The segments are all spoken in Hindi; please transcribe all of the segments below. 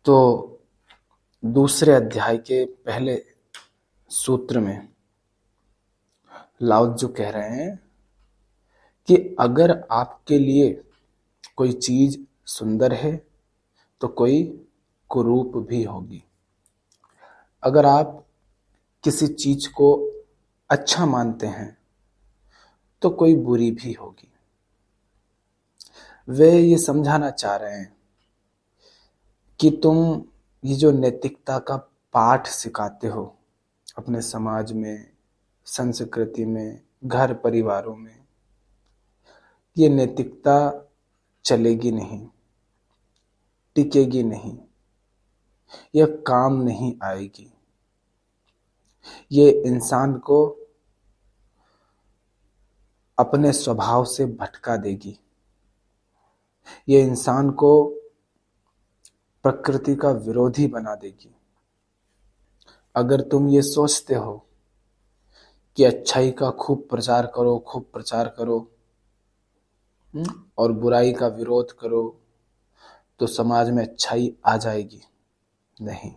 तो दूसरे अध्याय के पहले सूत्र में लाओ त्जू कह रहे हैं कि अगर आपके लिए कोई चीज सुंदर है तो कोई कुरूप भी होगी। अगर आप किसी चीज को अच्छा मानते हैं तो कोई बुरी भी होगी। वे ये समझाना चाह रहे हैं कि तुम ये जो नैतिकता का पाठ सिखाते हो अपने समाज में, संस्कृति में, घर परिवारों में, ये नैतिकता चलेगी नहीं, टिकेगी नहीं, यह काम नहीं आएगी। ये इंसान को अपने स्वभाव से भटका देगी। ये इंसान को प्रकृति का विरोधी बना देगी। अगर तुम ये सोचते हो कि अच्छाई का खूब प्रचार करो, खूब प्रचार करो और बुराई का विरोध करो तो समाज में अच्छाई आ जाएगी, नहीं।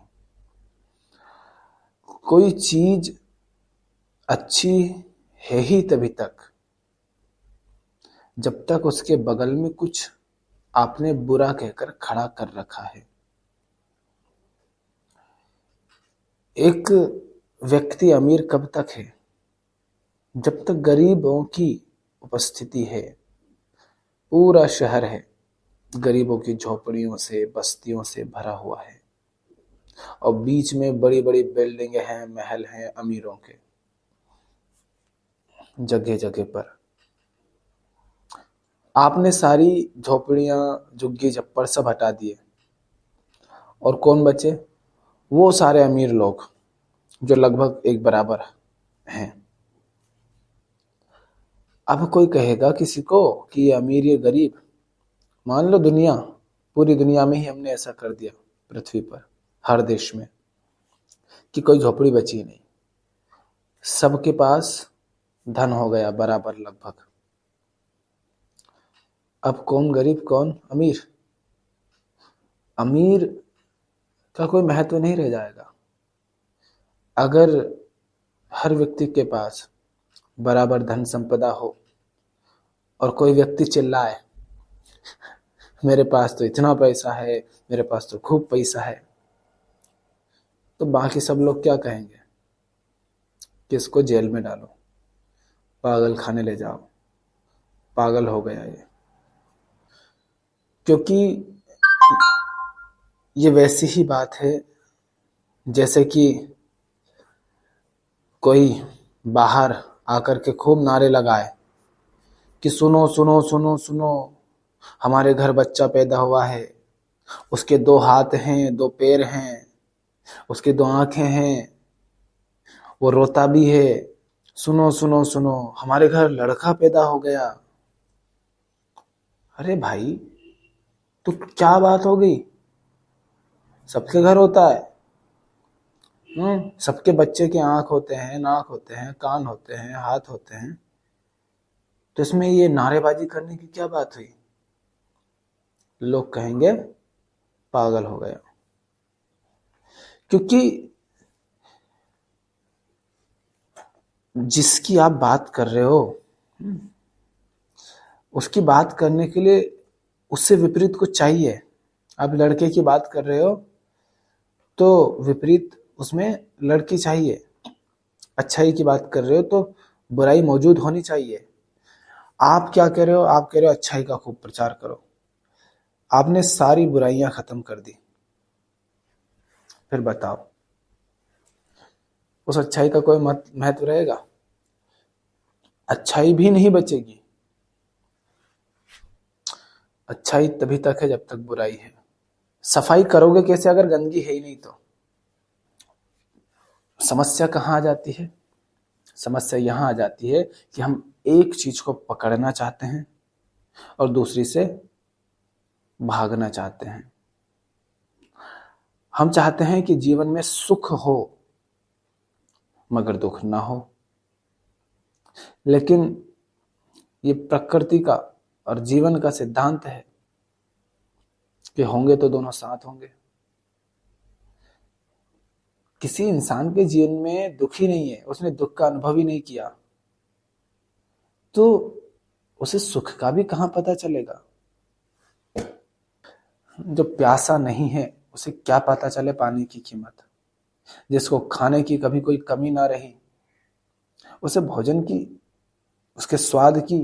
कोई चीज अच्छी है ही तभी तक जब तक उसके बगल में कुछ आपने बुरा कहकर खड़ा कर रखा है। एक व्यक्ति अमीर कब तक है? जब तक गरीबों की उपस्थिति है। पूरा शहर है गरीबों की झोपड़ियों से, बस्तियों से भरा हुआ है और बीच में बड़ी बड़ी बिल्डिंग हैं, महल हैं अमीरों के, जगह जगह पर। आपने सारी झोपड़ियां, झुग्गी झप्पर सब हटा दिए और कौन बचे? वो सारे अमीर लोग जो लगभग एक बराबर हैं। अब कोई कहेगा किसी को कि ये अमीर ये गरीब, मान लो पूरी दुनिया में ही हमने ऐसा कर दिया, पृथ्वी पर हर देश में, कि कोई झोपड़ी बची नहीं, सबके पास धन हो गया बराबर लगभग। अब कौन गरीब कौन अमीर? अमीर का कोई महत्व नहीं रह जाएगा। अगर हर व्यक्ति के पास बराबर धन संपदा हो और कोई व्यक्ति चिल्लाए मेरे पास तो इतना पैसा है, मेरे पास तो खूब पैसा है, तो बाकी सब लोग क्या कहेंगे कि इसको जेल में डालो, पागल खाने ले जाओ, पागल हो गया ये। क्योंकि ये वैसी ही बात है जैसे कि कोई बाहर आकर के खूब नारे लगाए कि सुनो सुनो सुनो सुनो, हमारे घर बच्चा पैदा हुआ है, उसके 2 हाथ हैं, 2 पैर हैं, उसकी 2 आंखें हैं, वो रोता भी है, सुनो सुनो सुनो, हमारे घर लड़का पैदा हो गया। अरे भाई, तो क्या बात हो गई? सबके घर होता है। सबके बच्चे के आंख होते हैं, नाक होते हैं, कान होते हैं, हाथ होते हैं, तो इसमें ये नारेबाजी करने की क्या बात हुई? लोग कहेंगे पागल हो गया। क्योंकि जिसकी आप बात कर रहे हो उसकी बात करने के लिए उससे विपरीत कुछ चाहिए। आप लड़के की बात कर रहे हो तो विपरीत उसमें लड़की चाहिए। अच्छाई की बात कर रहे हो तो बुराई मौजूद होनी चाहिए। आप क्या कह रहे हो? आप कह रहे हो अच्छाई का खूब प्रचार करो। आपने सारी बुराइयां खत्म कर दी, फिर बताओ उस अच्छाई का कोई महत्व रहेगा? अच्छाई भी नहीं बचेगी। अच्छाई तभी तक है जब तक बुराई है। सफाई करोगे कैसे अगर गंदगी है ही नहीं? तो समस्या कहाँ आ जाती है? समस्या यहाँ आ जाती है कि हम एक चीज को पकड़ना चाहते हैं और दूसरी से भागना चाहते हैं। हम चाहते हैं कि जीवन में सुख हो मगर दुख ना हो, लेकिन ये प्रकृति का और जीवन का सिद्धांत है कि होंगे तो दोनों साथ होंगे। किसी इंसान के जीवन में दुख ही नहीं है, उसने दुख का अनुभव ही नहीं किया, तो उसे सुख का भी कहां पता चलेगा। जो प्यासा नहीं है उसे क्या पता चले पानी की कीमत। जिसको खाने की कभी कोई कमी ना रही, उसे भोजन की, उसके स्वाद की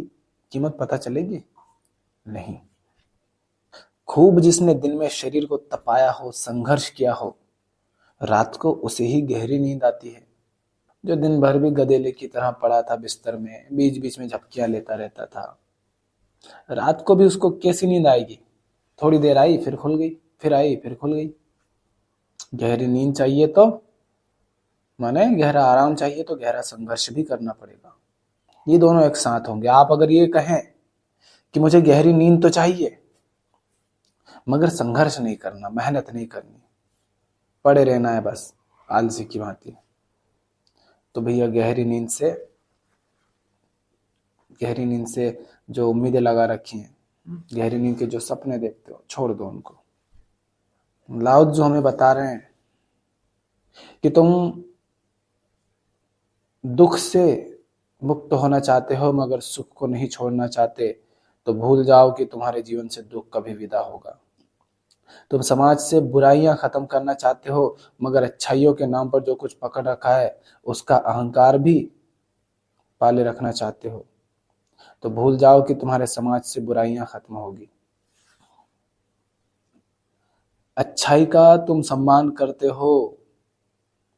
कीमत पता चलेगी? नहीं। खूब जिसने दिन में शरीर को तपाया हो, संघर्ष किया हो, रात को उसे ही गहरी नींद आती है। जो दिन भर भी गधेले की तरह पड़ा था बिस्तर में, बीच बीच में झपकियां लेता रहता था, रात को भी उसको कैसी नींद आएगी? थोड़ी देर आई फिर खुल गई, फिर आई फिर खुल गई। गहरी नींद चाहिए तो माने गहरा आराम चाहिए तो गहरा संघर्ष भी करना पड़ेगा। ये दोनों एक साथ होंगे। आप अगर ये कहें कि मुझे गहरी नींद तो चाहिए मगर संघर्ष नहीं करना, मेहनत नहीं करनी, पड़े रहना है बस आलसी की भांति, तो भैया गहरी नींद से जो उम्मीदें लगा रखी हैं, गहरी नींद के जो सपने देखते हो, छोड़ दो उनको। लाओ जो हमें बता रहे हैं कि तुम दुख से मुक्त होना चाहते हो मगर सुख को नहीं छोड़ना चाहते, तो भूल जाओ कि तुम्हारे जीवन से दुख कभी विदा होगा। तुम समाज से बुराइयां खत्म करना चाहते हो मगर अच्छाइयों के नाम पर जो कुछ पकड़ रखा है उसका अहंकार भी पाले रखना चाहते हो, तो भूल जाओ कि तुम्हारे समाज से बुराइयां खत्म होगी। अच्छाई का तुम सम्मान करते हो,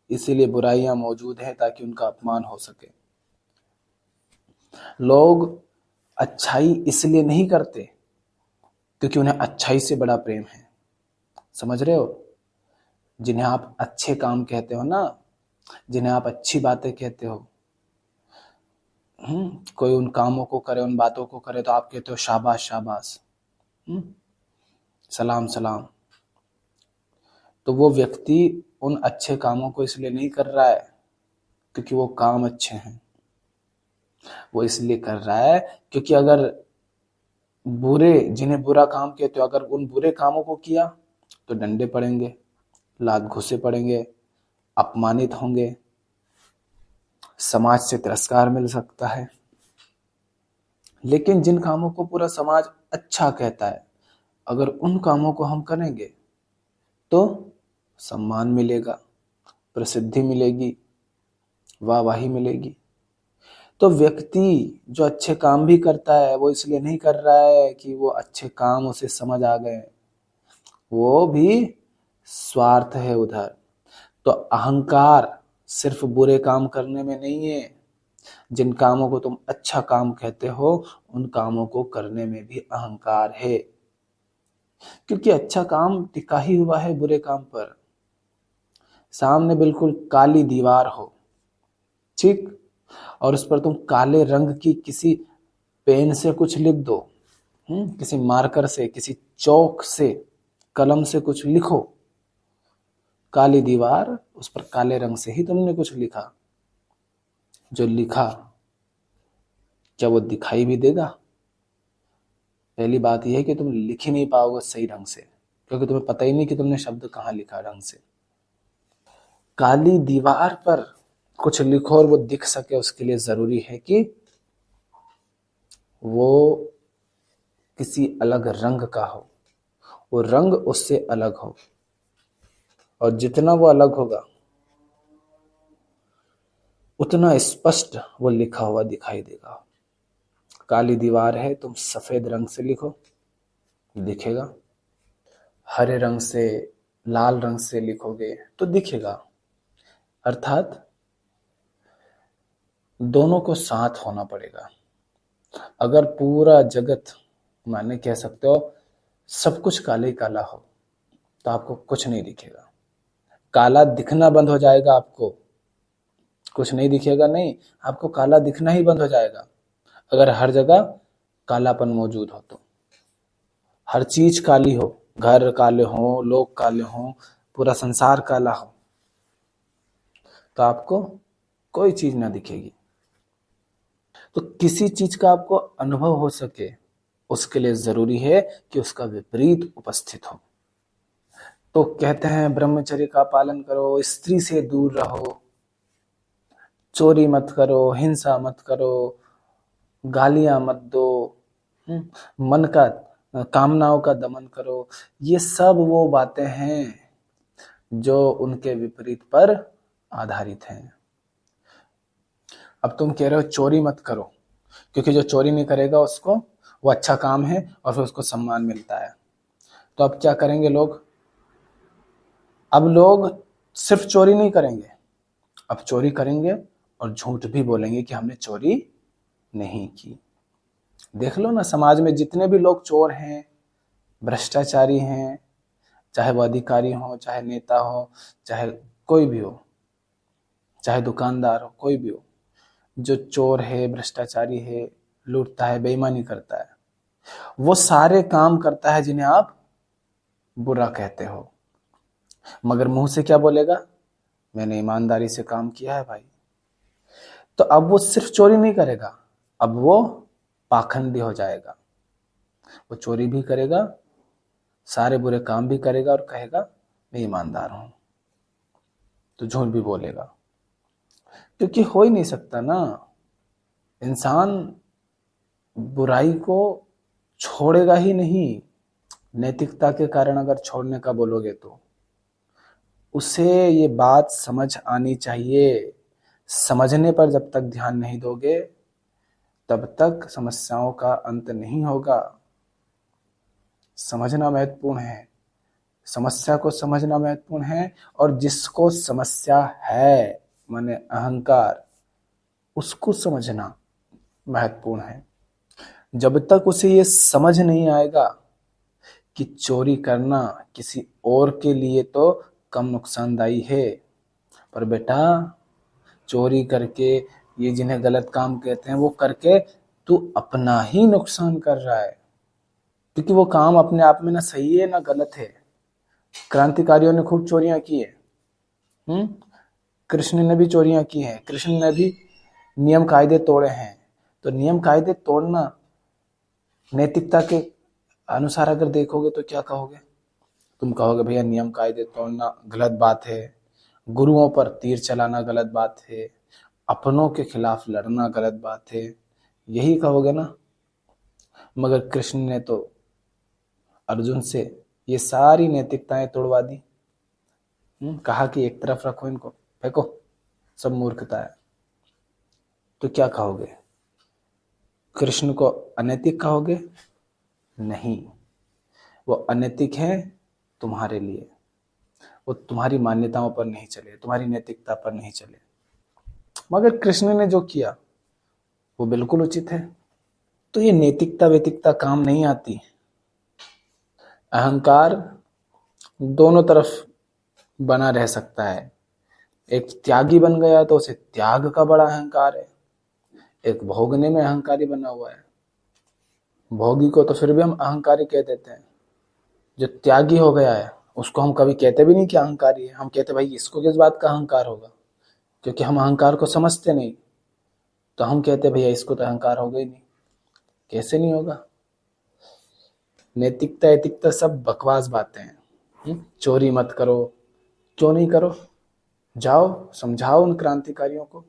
इसीलिए बुराइयां मौजूद हैं ताकि उनका अपमान हो सके। लोग अच्छाई इसलिए नहीं करते क्योंकि उन्हें अच्छाई से बड़ा प्रेम है। समझ रहे हो? जिन्हें आप अच्छे काम कहते हो ना, जिन्हें आप अच्छी बातें कहते हो, कोई उन कामों को करे, उन बातों को करे तो आप कहते हो शाबाश शाबाश, सलाम सलाम। तो वो व्यक्ति उन अच्छे कामों को इसलिए नहीं कर रहा है क्योंकि वो काम अच्छे हैं, वो इसलिए कर रहा है क्योंकि अगर जिन्हें बुरा काम कहते हो, अगर उन बुरे कामों को किया तो डंडे पड़ेंगे, लात घुसे पड़ेंगे, अपमानित होंगे, समाज से तिरस्कार मिल सकता है। लेकिन जिन कामों को पूरा समाज अच्छा कहता है, अगर उन कामों को हम करेंगे तो सम्मान मिलेगा, प्रसिद्धि मिलेगी, वाहवाही मिलेगी। तो व्यक्ति जो अच्छे काम भी करता है वो इसलिए नहीं कर रहा है कि वो अच्छे काम उसे समझ आ गए, वो भी स्वार्थ है उधर। तो अहंकार सिर्फ बुरे काम करने में नहीं है, जिन कामों को तुम अच्छा काम कहते हो उन कामों को करने में भी अहंकार है, क्योंकि अच्छा काम टिका ही हुआ है बुरे काम पर। सामने बिल्कुल काली दीवार हो, ठीक, और उस पर तुम काले रंग की किसी पेन से कुछ लिख दो, किसी मार्कर से, किसी चौक से, कलम से कुछ लिखो, काली दीवार, उस पर काले रंग से ही तुमने कुछ लिखा, जो लिखा क्या वो दिखाई भी देगा? पहली बात यह है कि तुम लिख ही नहीं पाओगे सही ढंग से, क्योंकि तुम्हें पता ही नहीं कि तुमने शब्द कहाँ लिखा ढंग से। काली दीवार पर कुछ लिखो और वो दिख सके, उसके लिए जरूरी है कि वो किसी अलग रंग का हो, वो रंग उससे अलग हो, और जितना वो अलग होगा उतना स्पष्ट वो लिखा हुआ दिखाई देगा। काली दीवार है, तुम सफेद रंग से लिखो, दिखेगा। हरे रंग से, लाल रंग से लिखोगे तो दिखेगा। अर्थात दोनों को साथ होना पड़ेगा। अगर पूरा जगत, माने कह सकते हो सब कुछ काले काला हो, तो आपको कुछ नहीं दिखेगा। काला दिखना बंद हो जाएगा, आपको कुछ नहीं दिखेगा, नहीं, आपको काला दिखना ही बंद हो जाएगा अगर हर जगह कालापन मौजूद हो। तो हर चीज काली हो, घर काले हो, लोग काले हो, पूरा संसार काला हो, तो आपको कोई चीज ना दिखेगी। तो किसी चीज का आपको अनुभव हो सके उसके लिए जरूरी है कि उसका विपरीत उपस्थित हो। तो कहते हैं ब्रह्मचर्य का पालन करो, स्त्री से दूर रहो, चोरी मत करो, हिंसा मत करो, गालियां मत दो, मन का कामनाओं का दमन करो। ये सब वो बातें हैं जो उनके विपरीत पर आधारित हैं। अब तुम कह रहे हो चोरी मत करो, क्योंकि जो चोरी नहीं करेगा उसको वो अच्छा काम है और फिर उसको सम्मान मिलता है। तो अब क्या करेंगे लोग? अब लोग सिर्फ चोरी नहीं करेंगे, अब चोरी करेंगे और झूठ भी बोलेंगे कि हमने चोरी नहीं की। देख लो ना, समाज में जितने भी लोग चोर हैं, भ्रष्टाचारी हैं, चाहे वो अधिकारी हो, चाहे नेता हो, चाहे कोई भी हो, चाहे दुकानदार हो, कोई भी हो, जो चोर है, भ्रष्टाचारी है, लूटता है, बेईमानी करता है, वो सारे काम करता है जिन्हें आप बुरा कहते हो, मगर मुंह से क्या बोलेगा? मैंने ईमानदारी से काम किया है भाई। तो अब वो सिर्फ चोरी नहीं करेगा, अब वो पाखंडी हो जाएगा। वो चोरी भी करेगा, सारे बुरे काम भी करेगा और कहेगा मैं ईमानदार हूं। तो झूठ भी बोलेगा, क्योंकि हो ही नहीं सकता ना। इंसान बुराई को छोड़ेगा ही नहीं। नैतिकता के कारण अगर छोड़ने का बोलोगे तो उसे ये बात समझ आनी चाहिए। समझने पर जब तक ध्यान नहीं दोगे तब तक समस्याओं का अंत नहीं होगा। समझना महत्वपूर्ण है, समस्या को समझना महत्वपूर्ण है, और जिसको समस्या है माने अहंकार, उसको समझना महत्वपूर्ण है। जब तक उसे ये समझ नहीं आएगा कि चोरी करना किसी और के लिए तो कम नुकसानदायी है, पर बेटा चोरी करके, ये जिन्हें गलत काम कहते हैं, वो करके तू अपना ही नुकसान कर रहा है, क्योंकि वो काम अपने आप में ना सही है ना गलत है। क्रांतिकारियों ने खूब चोरियां की है, कृष्ण ने भी चोरियां की हैं, कृष्ण ने भी नियम कायदे तोड़े हैं। तो नियम कायदे तोड़ना नैतिकता के अनुसार अगर देखोगे तो क्या कहोगे? तुम कहोगे भैया नियम कायदे तोड़ना गलत बात है, गुरुओं पर तीर चलाना गलत बात है, अपनों के खिलाफ लड़ना गलत बात है, यही कहोगे ना। मगर कृष्ण ने तो अर्जुन से ये सारी नैतिकताएं तोड़वा दी। कहा कि एक तरफ रखो, इनको फेंको, सब मूर्खता है। तो क्या कहोगे? कृष्ण को अनैतिक कहोगे? नहीं, वो अनैतिक है तुम्हारे लिए, वो तुम्हारी मान्यताओं पर नहीं चले, तुम्हारी नैतिकता पर नहीं चले। मगर कृष्ण ने जो किया वो बिल्कुल उचित है। तो ये नैतिकता वैतिकता काम नहीं आती। अहंकार दोनों तरफ बना रह सकता है। एक त्यागी बन गया तो उसे त्याग का बड़ा अहंकार है, एक भोगने में अहंकारी बना हुआ है। भोगी को तो फिर भी हम अहंकारी कह देते हैं, जो त्यागी हो गया है उसको हम कभी कहते भी नहीं कि अहंकारी है। हम कहते भाई इसको किस बात का अहंकार होगा, क्योंकि हम अहंकार को समझते नहीं। तो हम कहते भैया इसको तो अहंकार होगा ही नहीं। कैसे नहीं होगा? नैतिकता एतिकता सब बकवास बातें हैं। चोरी मत करो, क्यों नहीं करो? जाओ समझाओ उन क्रांतिकारियों को,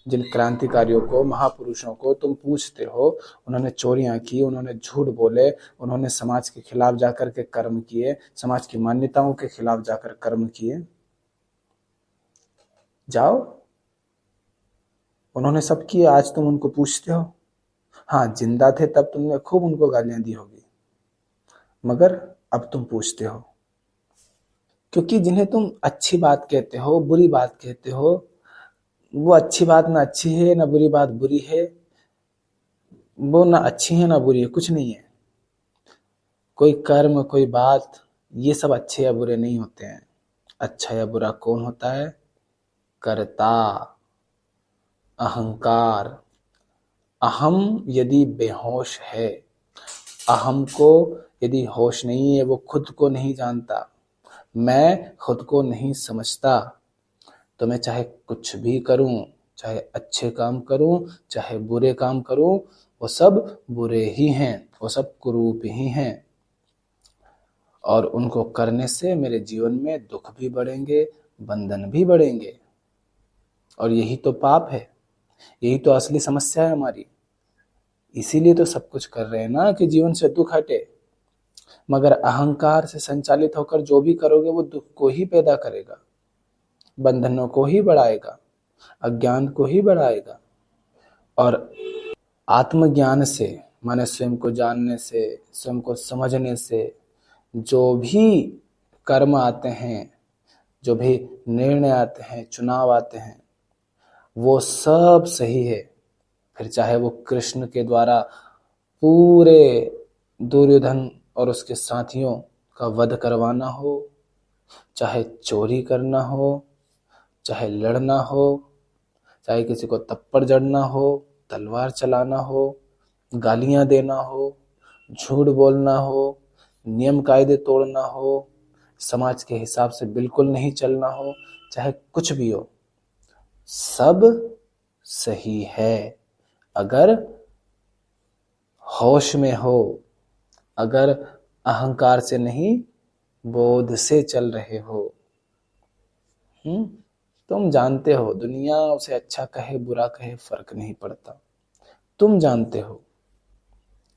जिन क्रांतिकारियों को, महापुरुषों को तुम पूछते हो, उन्होंने चोरियां की, उन्होंने झूठ बोले, उन्होंने समाज के खिलाफ जाकर के कर्म किए, समाज की मान्यताओं के खिलाफ जाकर कर्म किए। जाओ, उन्होंने सब किए, आज तुम उनको पूछते हो। हाँ, जिंदा थे तब तुमने खूब उनको गालियां दी होगी, मगर अब तुम पूछते हो। क्योंकि जिन्हें तुम अच्छी बात कहते हो, बुरी बात कहते हो, वो अच्छी बात ना अच्छी है, ना बुरी बात बुरी है, वो ना अच्छी है ना बुरी है, कुछ नहीं है। कोई कर्म, कोई बात, ये सब अच्छे या बुरे नहीं होते हैं। अच्छा या बुरा कौन होता है? कर्ता, अहंकार। अहम यदि बेहोश है, अहम को यदि होश नहीं है, वो खुद को नहीं जानता, मैं खुद को नहीं समझता, तो मैं चाहे कुछ भी करूं, चाहे अच्छे काम करूं, चाहे बुरे काम करूं, वो सब बुरे ही हैं, वो सब कुरूप ही हैं। और उनको करने से मेरे जीवन में दुख भी बढ़ेंगे, बंधन भी बढ़ेंगे। और यही तो पाप है, यही तो असली समस्या है हमारी। इसीलिए तो सब कुछ कर रहे हैं ना, कि जीवन से दुख हटे। मगर अहंकार से संचालित होकर जो भी करोगे वो दुख को ही पैदा करेगा, बंधनों को ही बढ़ाएगा, अज्ञान को ही बढ़ाएगा। और आत्मज्ञान से, माने स्वयं को जानने से, स्वयं को समझने से जो भी कर्म आते हैं, जो भी निर्णय आते हैं, चुनाव आते हैं, वो सब सही है। फिर चाहे वो कृष्ण के द्वारा पूरे दुर्योधन और उसके साथियों का वध करवाना हो, चाहे चोरी करना हो, चाहे लड़ना हो, चाहे किसी को थप्पड़ जड़ना हो, तलवार चलाना हो, गालियां देना हो, झूठ बोलना हो, नियम कायदे तोड़ना हो, समाज के हिसाब से बिल्कुल नहीं चलना हो, चाहे कुछ भी हो, सब सही है अगर होश में हो, अगर अहंकार से नहीं बोध से चल रहे हो। तुम जानते हो, दुनिया उसे अच्छा कहे बुरा कहे फर्क नहीं पड़ता। तुम जानते हो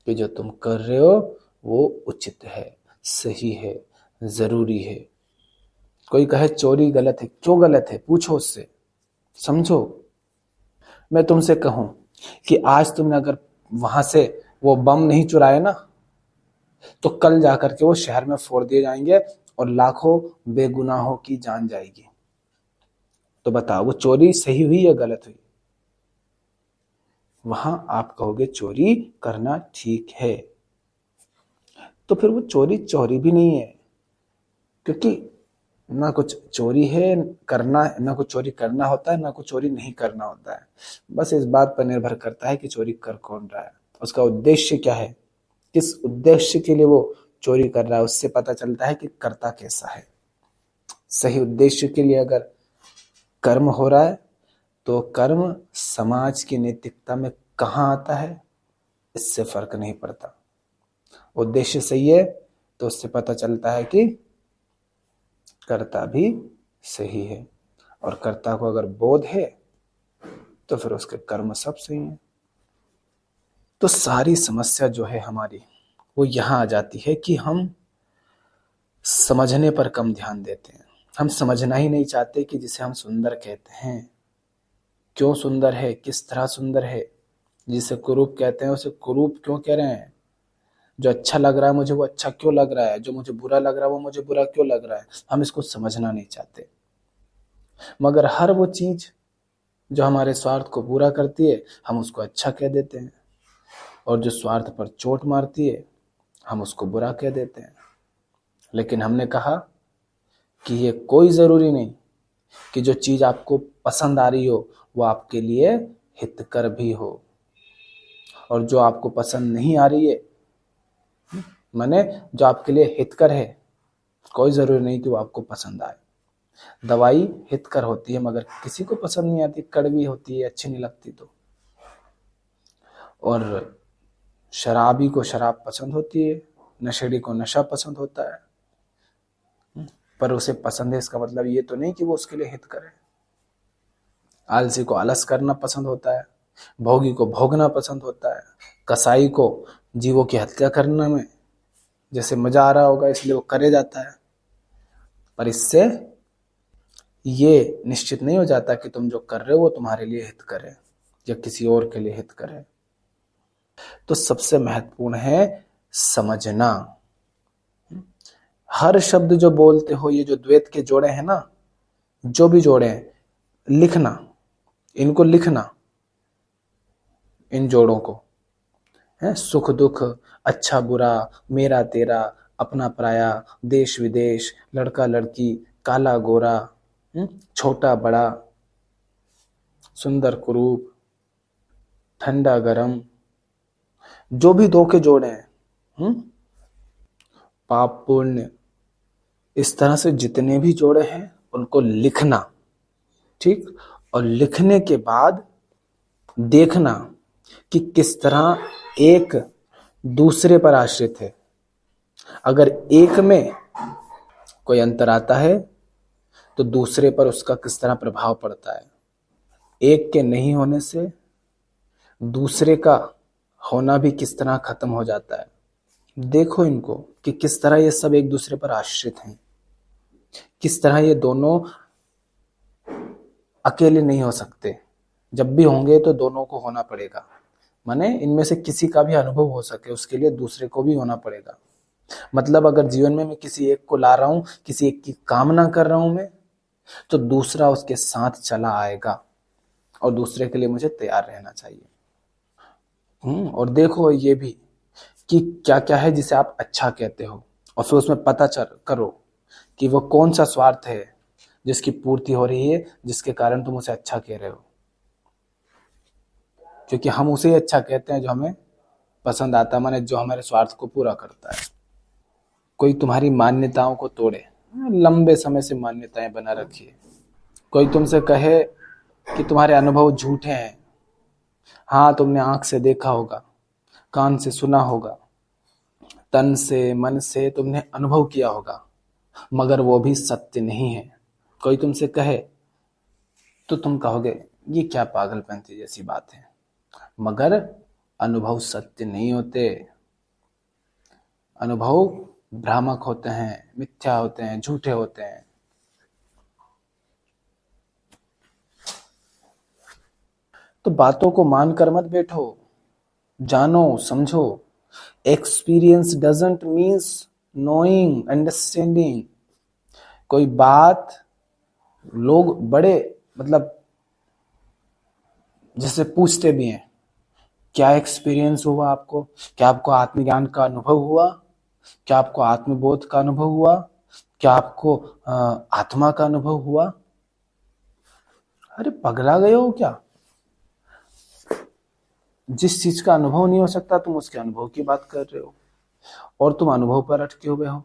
कि जो तुम कर रहे हो वो उचित है, सही है, जरूरी है। कोई कहे चोरी गलत है, क्यों गलत है पूछो उससे, समझो। मैं तुमसे कहूं कि आज तुमने अगर वहां से वो बम नहीं चुराए ना, तो कल जाकर के वो शहर में फोड़ दिए जाएंगे और लाखों बेगुनाहों की जान जाएगी। तो बताओ वो चोरी सही हुई या गलत हुई? वहां आप कहोगे चोरी करना ठीक है, तो फिर वो चोरी चोरी भी नहीं है, क्योंकि ना कुछ चोरी है करना, ना कुछ चोरी करना होता है, ना कुछ चोरी नहीं करना होता है। बस इस बात पर निर्भर करता है कि चोरी कर कौन रहा है, उसका उद्देश्य क्या है, किस उद्देश्य के लिए वो चोरी कर रहा है, उससे पता चलता है कि करता कैसा है। सही उद्देश्य के लिए अगर कर्म हो रहा है तो कर्म समाज की नैतिकता में कहाँ आता है, इससे फर्क नहीं पड़ता। उद्देश्य सही है तो उससे पता चलता है कि कर्ता भी सही है, और कर्ता को अगर बोध है तो फिर उसके कर्म सब सही हैं। तो सारी समस्या जो है हमारी वो यहाँ आ जाती है कि हम समझने पर कम ध्यान देते हैं। हम समझना ही नहीं चाहते कि जिसे हम सुंदर कहते हैं क्यों सुंदर है, किस तरह सुंदर है। जिसे कुरूप कहते हैं उसे कुरूप क्यों कह रहे हैं। जो अच्छा लग रहा है मुझे वो अच्छा क्यों लग रहा है, जो मुझे बुरा लग रहा है वो मुझे बुरा क्यों लग रहा है। हम इसको समझना नहीं चाहते। मगर हर वो चीज जो हमारे स्वार्थ को पूरा करती है हम उसको अच्छा कह देते हैं, और जो स्वार्थ पर चोट मारती है हम उसको बुरा कह देते हैं। लेकिन हमने कहा कि ये कोई जरूरी नहीं कि जो चीज आपको पसंद आ रही हो वो आपके लिए हितकर भी हो, और जो आपको पसंद नहीं आ रही है, माने जो आपके लिए हितकर है, कोई जरूरी नहीं कि वो आपको पसंद आए। दवाई हितकर होती है मगर किसी को पसंद नहीं आती, कड़वी होती है, अच्छी नहीं लगती। तो और शराबी को शराब पसंद होती है, नशेड़ी को नशा पसंद होता है, पर उसे पसंद है इसका मतलब ये तो नहीं कि वो उसके लिए हितकर है। आलसी को आलस करना पसंद होता है, भोगी को भोगना पसंद होता है, कसाई को जीवों की हत्या करने में जैसे मजा आ रहा होगा इसलिए वो करे जाता है। पर इससे ये निश्चित नहीं हो जाता कि तुम जो कर रहे हो वो तुम्हारे लिए हित करे या किसी और के लिए हित करे। तो सबसे महत्वपूर्ण है समझना। हर शब्द जो बोलते हो, ये जो द्वैत के जोड़े हैं ना, जो भी जोड़े हैं, लिखना, इनको लिखना, इन जोड़ों को है। सुख दुख, अच्छा बुरा, मेरा तेरा, अपना पराया, देश विदेश, लड़का लड़की, काला गोरा, छोटा बड़ा, सुंदर कुरूप, ठंडा गरम, जो भी दो के जोड़े हैं, पाप पुण्य, इस तरह से जितने भी जोड़े हैं उनको लिखना, ठीक। और लिखने के बाद देखना कि किस तरह एक दूसरे पर आश्रित है। अगर एक में कोई अंतर आता है तो दूसरे पर उसका किस तरह प्रभाव पड़ता है। एक के नहीं होने से दूसरे का होना भी किस तरह खत्म हो जाता है। देखो इनको कि किस तरह ये सब एक दूसरे पर आश्रित हैं, किस तरह ये दोनों अकेले नहीं हो सकते। जब भी होंगे तो दोनों को होना पड़ेगा, माने इनमें से किसी का भी अनुभव हो सके उसके लिए दूसरे को भी होना पड़ेगा। मतलब अगर जीवन में मैं किसी एक को ला रहा हूं, किसी एक की कामना कर रहा हूं मैं, तो दूसरा उसके साथ चला आएगा और दूसरे के लिए मुझे तैयार रहना चाहिए। और देखो ये भी कि क्या क्या है जिसे आप अच्छा कहते हो, और फिर उसमें पता करो कि वो कौन सा स्वार्थ है जिसकी पूर्ति हो रही है, जिसके कारण तुम उसे अच्छा कह रहे हो। क्योंकि हम उसे अच्छा कहते हैं जो हमें पसंद आता है, माने जो हमारे स्वार्थ को पूरा करता है। कोई तुम्हारी मान्यताओं को तोड़े, लंबे समय से मान्यताएं बना रखी है। कोई तुमसे कहे कि तुम्हारे अनुभव झूठे हैं, हाँ तुमने आंख से देखा होगा, कान से सुना होगा, तन से मन से तुमने अनुभव किया होगा, मगर वो भी सत्य नहीं है। कोई तुमसे कहे तो तुम कहोगे ये क्या पागलपंती जैसी बात है, मगर अनुभव सत्य नहीं होते। अनुभव भ्रामक होते हैं, मिथ्या होते हैं, झूठे होते हैं। तो बातों को मानकर मत बैठो, जानो समझो। Experience doesn't means knowing, understanding. कोई बात लोग बड़े मतलब जैसे पूछते भी हैं, क्या एक्सपीरियंस हुआ आपको, क्या आपको आत्मज्ञान का अनुभव हुआ, क्या आपको आत्मबोध का अनुभव हुआ, क्या आपको आत्मा का अनुभव हुआ। अरे पगला गए हो क्या? जिस चीज का अनुभव नहीं हो सकता तुम उसके अनुभव की बात कर रहे हो, और तुम अनुभव पर अटके हुए हो।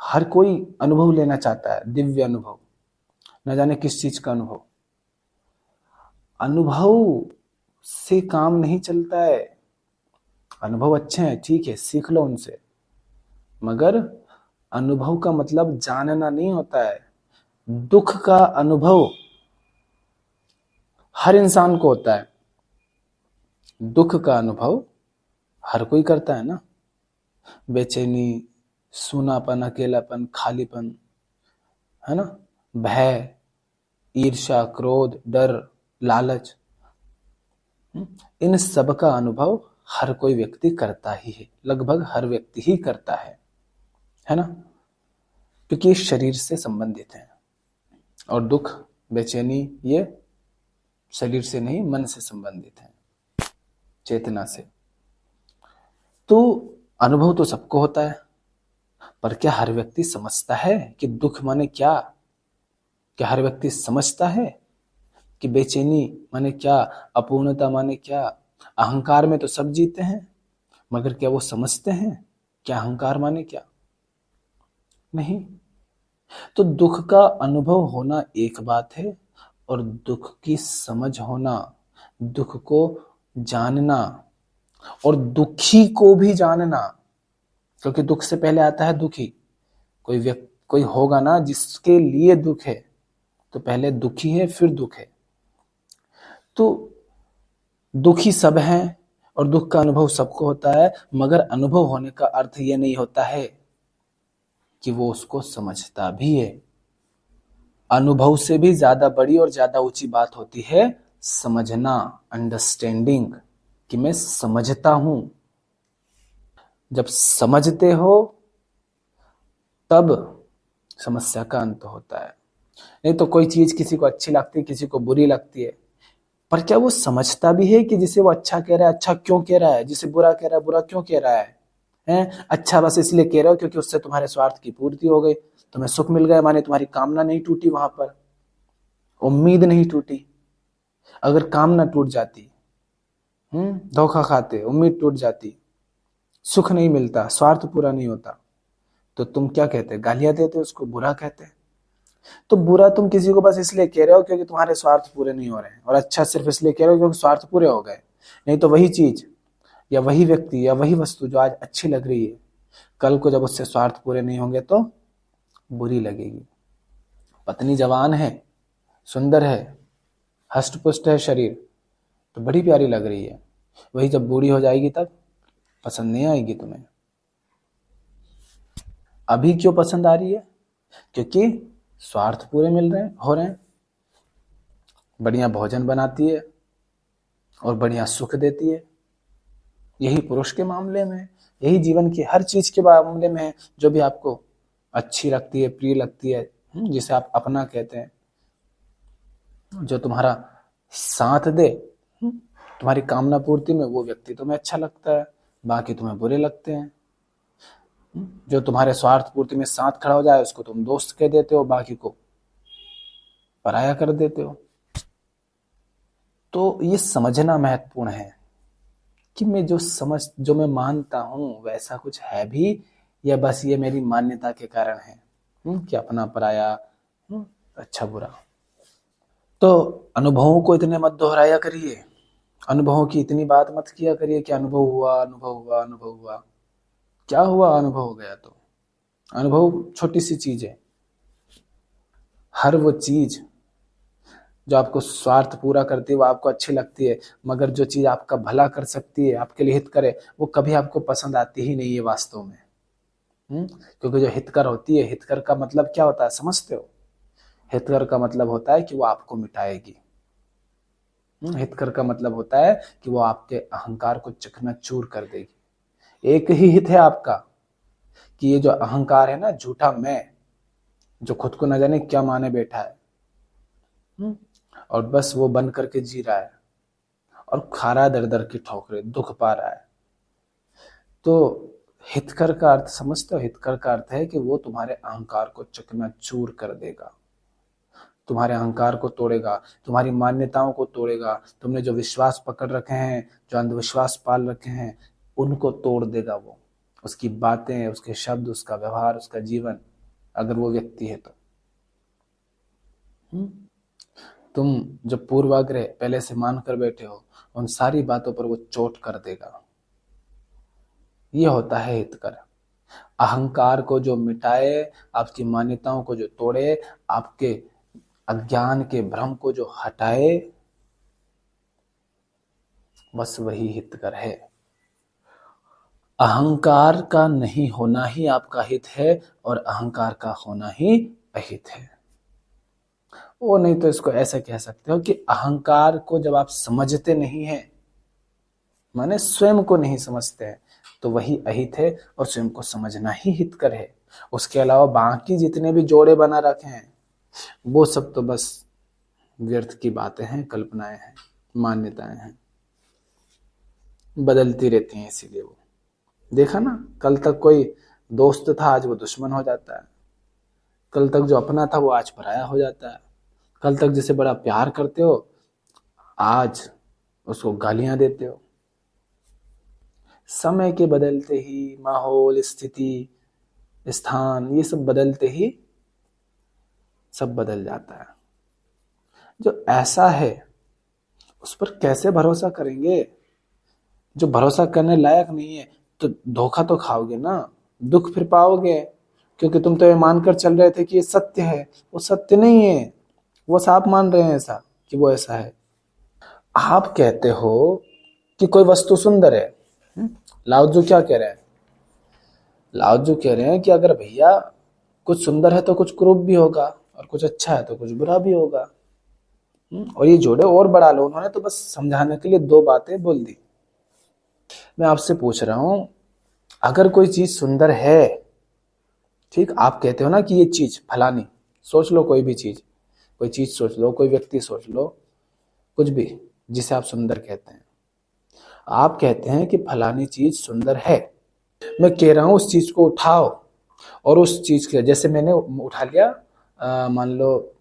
हर कोई अनुभव लेना चाहता है, दिव्य अनुभव, न जाने किस चीज का अनुभव। अनुभव से काम नहीं चलता है। अनुभव अच्छे हैं, ठीक है, सीख लो उनसे, मगर अनुभव का मतलब जानना नहीं होता है। दुख का अनुभव हर इंसान को होता है, दुख का अनुभव हर कोई करता है ना। बेचैनी, सूनापन, अकेलापन, खालीपन, है ना, भय, ईर्ष्या, क्रोध, डर, लालच, इन सब का अनुभव हर कोई व्यक्ति करता ही है, लगभग हर व्यक्ति ही करता है ना, क्योंकि ये शरीर से संबंधित है। और दुख, बेचैनी ये शरीर से नहीं, मन से संबंधित है, चेतना से। तो अनुभव तो सबको होता है, पर क्या हर व्यक्ति समझता है कि दुख माने क्या? क्या हर व्यक्ति समझता है कि बेचैनी माने क्या, अपूर्णता माने क्या? अहंकार में तो सब जीते हैं, मगर क्या वो समझते हैं क्या अहंकार माने क्या? नहीं। तो दुख का अनुभव होना एक बात है, और दुख की समझ होना, दुख को जानना, और दुखी को भी जानना, क्योंकि दुख से पहले आता है दुखी। कोई होगा ना जिसके लिए दुख है, तो पहले दुखी है फिर दुख है। तो दुखी सब हैं और दुख का अनुभव सबको होता है, मगर अनुभव होने का अर्थ यह नहीं होता है कि वो उसको समझता भी है। अनुभव से भी ज्यादा बड़ी और ज्यादा ऊंची बात होती है समझना, अंडरस्टैंडिंग, कि मैं समझता हूं। जब समझते हो तब समस्या का अंत होता है। नहीं तो कोई चीज किसी को अच्छी लगती है, किसी को बुरी लगती है, पर क्या वो समझता भी है कि जिसे वो अच्छा कह रहा है अच्छा क्यों कह रहा है, जिसे बुरा कह रहा है बुरा क्यों कह रहा है? अच्छा बस इसलिए कह रहे हो क्योंकि उससे तुम्हारे स्वार्थ की पूर्ति हो गई, तुम्हें सुख मिल गया, माने तुम्हारी कामना नहीं टूटी, वहां पर उम्मीद नहीं टूटी। अगर कामना टूट जाती, धोखा खाते, उम्मीद टूट जाती, सुख नहीं मिलता, स्वार्थ पूरा नहीं होता, तो तुम क्या कहते? गालियां देते, उसको बुरा कहते। तो बुरा तुम किसी को बस इसलिए कह रहे हो क्योंकि तुम्हारे स्वार्थ पूरे नहीं हो रहे हैं, और अच्छा सिर्फ इसलिए कह रहे हो क्योंकि स्वार्थ पूरे हो गए। नहीं तो वही चीज या वही व्यक्ति या वही वस्तु जो आज अच्छी लग रही है, कल को जब उससे स्वार्थ पूरे नहीं होंगे तो बुरी लगेगी। पत्नी जवान है, सुंदर है, हष्ट पुष्ट है शरीर, तो बड़ी प्यारी लग रही है। वही जब बूढ़ी हो जाएगी तब पसंद नहीं आएगी तुम्हें। अभी क्यों पसंद आ रही है? क्योंकि स्वार्थ पूरे हो रहे हैं। बढ़िया भोजन बनाती है और बढ़िया सुख देती है। यही पुरुष के मामले में, यही जीवन की हर चीज के मामले में है। जो भी आपको अच्छी लगती है, प्रिय लगती है, जिसे आप अपना कहते हैं, जो तुम्हारा साथ दे तुम्हारी कामना पूर्ति में, वो व्यक्ति तुम्हें अच्छा लगता है, बाकी तुम्हें बुरे लगते हैं। जो तुम्हारे स्वार्थ पूर्ति में साथ खड़ा हो जाए उसको तुम दोस्त कह देते हो, बाकी को पराया कर देते हो। तो ये समझना महत्वपूर्ण है कि जो मैं मानता हूं वैसा कुछ है भी, या बस ये मेरी मान्यता के कारण है कि अपना पराया, अच्छा बुरा। तो अनुभवों को इतने मत दोहराया करिए, अनुभवों की इतनी बात मत किया करिए कि अनुभव हुआ, अनुभव हुआ, अनुभव हुआ। क्या हुआ? अनुभव हो गया तो अनुभव छोटी सी चीज है। हर वो चीज जो आपको स्वार्थ पूरा करती है वो आपको अच्छी लगती है, मगर जो चीज आपका भला कर सकती है, आपके लिए हित करे, वो कभी आपको पसंद आती ही नहीं है वास्तव में। क्योंकि जो हितकर होती है, हितकर का मतलब क्या होता है समझते हो? हितकर का मतलब होता है कि वो आपको मिटाएगी। हितकर का मतलब होता है कि वो आपके अहंकार को चकनाचूर कर देगी। एक ही हित है आपका कि ये जो अहंकार है ना, झूठा मैं, जो खुद को न जाने क्या माने बैठा है और बस वो बन करके जी रहा है और खा रहा है दर दर की ठोकरें, दुख पा रहा है। तो हितकर का अर्थ समझते हो? हितकर का अर्थ है कि वो तुम्हारे अहंकार को चकनाचूर कर देगा, तुम्हारे अहंकार को तोड़ेगा, तुम्हारी मान्यताओं को तोड़ेगा। तुमने जो विश्वास पकड़ रखे हैं, जो अंधविश्वास पाल रखे हैं, उनको तोड़ देगा वो। उसकी बातें, उसके शब्द, उसका व्यवहार, उसका जीवन, अगर वो व्यक्ति है तो। तुम जो पूर्वाग्रह पहले से मान कर बैठे हो, उन सारी बातों पर वो चोट कर देगा। ये होता है हितकर। अहंकार को जो मिटाए, आपकी मान्यताओं को जो तोड़े, आपके अज्ञान के भ्रम को जो हटाए, बस वही हितकर है। अहंकार का नहीं होना ही आपका हित है और अहंकार का होना ही अहित है। वो नहीं तो इसको ऐसे कह सकते हो कि अहंकार को जब आप समझते नहीं हैं, माने स्वयं को नहीं समझते हैं, तो वही अहित है और स्वयं को समझना ही हितकर है। उसके अलावा बाकी जितने भी जोड़े बना रखे हैं वो सब तो बस व्यर्थ की बातें हैं, कल्पनाएं हैं, मान्यताएं हैं, बदलती रहती हैं। इसीलिए वो देखा ना, कल तक कोई दोस्त था आज वो दुश्मन हो जाता है, कल तक जो अपना था वो आज पराया हो जाता है, कल तक जिसे बड़ा प्यार करते हो आज उसको गालियां देते हो। समय के बदलते ही, माहौल, स्थिति, स्थान, ये सब बदलते ही सब बदल जाता है। जो ऐसा है उस पर कैसे भरोसा करेंगे? जो भरोसा करने लायक नहीं है तो धोखा तो खाओगे ना, दुख फिर पाओगे, क्योंकि तुम तो ये मानकर चल रहे थे कि ये सत्य है। वो सत्य नहीं है, वो आप मान रहे हैं ऐसा कि वो ऐसा है। आप कहते हो कि कोई वस्तु सुंदर है, लाओजू क्या कह रहे हैं? लाओजू कह रहे हैं कि अगर भैया कुछ सुंदर है तो कुछ कुरूप भी होगा, और कुछ अच्छा है तो कुछ बुरा भी होगा। और ये जोड़े और बढ़ा लो। उन्होंने तो बस समझाने के लिए दो बातें बोल दी। मैं आपसे पूछ रहा हूं, अगर कोई चीज सुंदर है, ठीक, आप कहते हो ना कि ये चीज फलानी, सोच लो कोई भी चीज, कोई चीज सोच लो, कोई व्यक्ति सोच लो, कुछ भी जिसे आप सुंदर कहते हैं। आप कहते हैं कि फलानी चीज सुंदर है। मैं कह रहा हूं उस चीज को उठाओ और उस चीज के, जैसे मैंने उठा लिया मान लो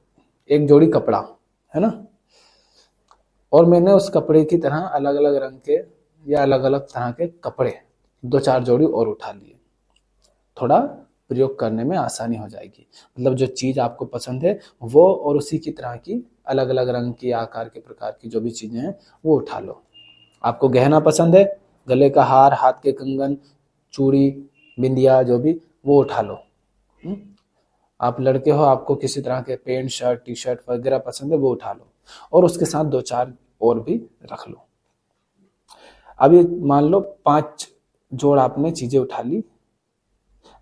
एक जोड़ी कपड़ा है ना, और मैंने उस कपड़े की तरह अलग अलग रंग के या अलग अलग तरह के कपड़े दो चार जोड़ी और उठा लिए, थोड़ा प्रयोग करने में आसानी हो जाएगी। मतलब जो चीज आपको पसंद है वो और उसी की तरह की अलग अलग रंग की, आकार के, प्रकार की जो भी चीजें हैं वो उठा लो। आपको गहना पसंद है, गले का हार, हाथ के कंगन, चूड़ी, बिंदिया, जो भी, वो उठा लो। आप लड़के हो, आपको किसी तरह के पेंट शर्ट टी शर्ट वगैरह पसंद है, वो उठा लो और उसके साथ 2-4 और भी रख लो। अभी मान लो 5 जोड़ आपने चीजें उठा ली,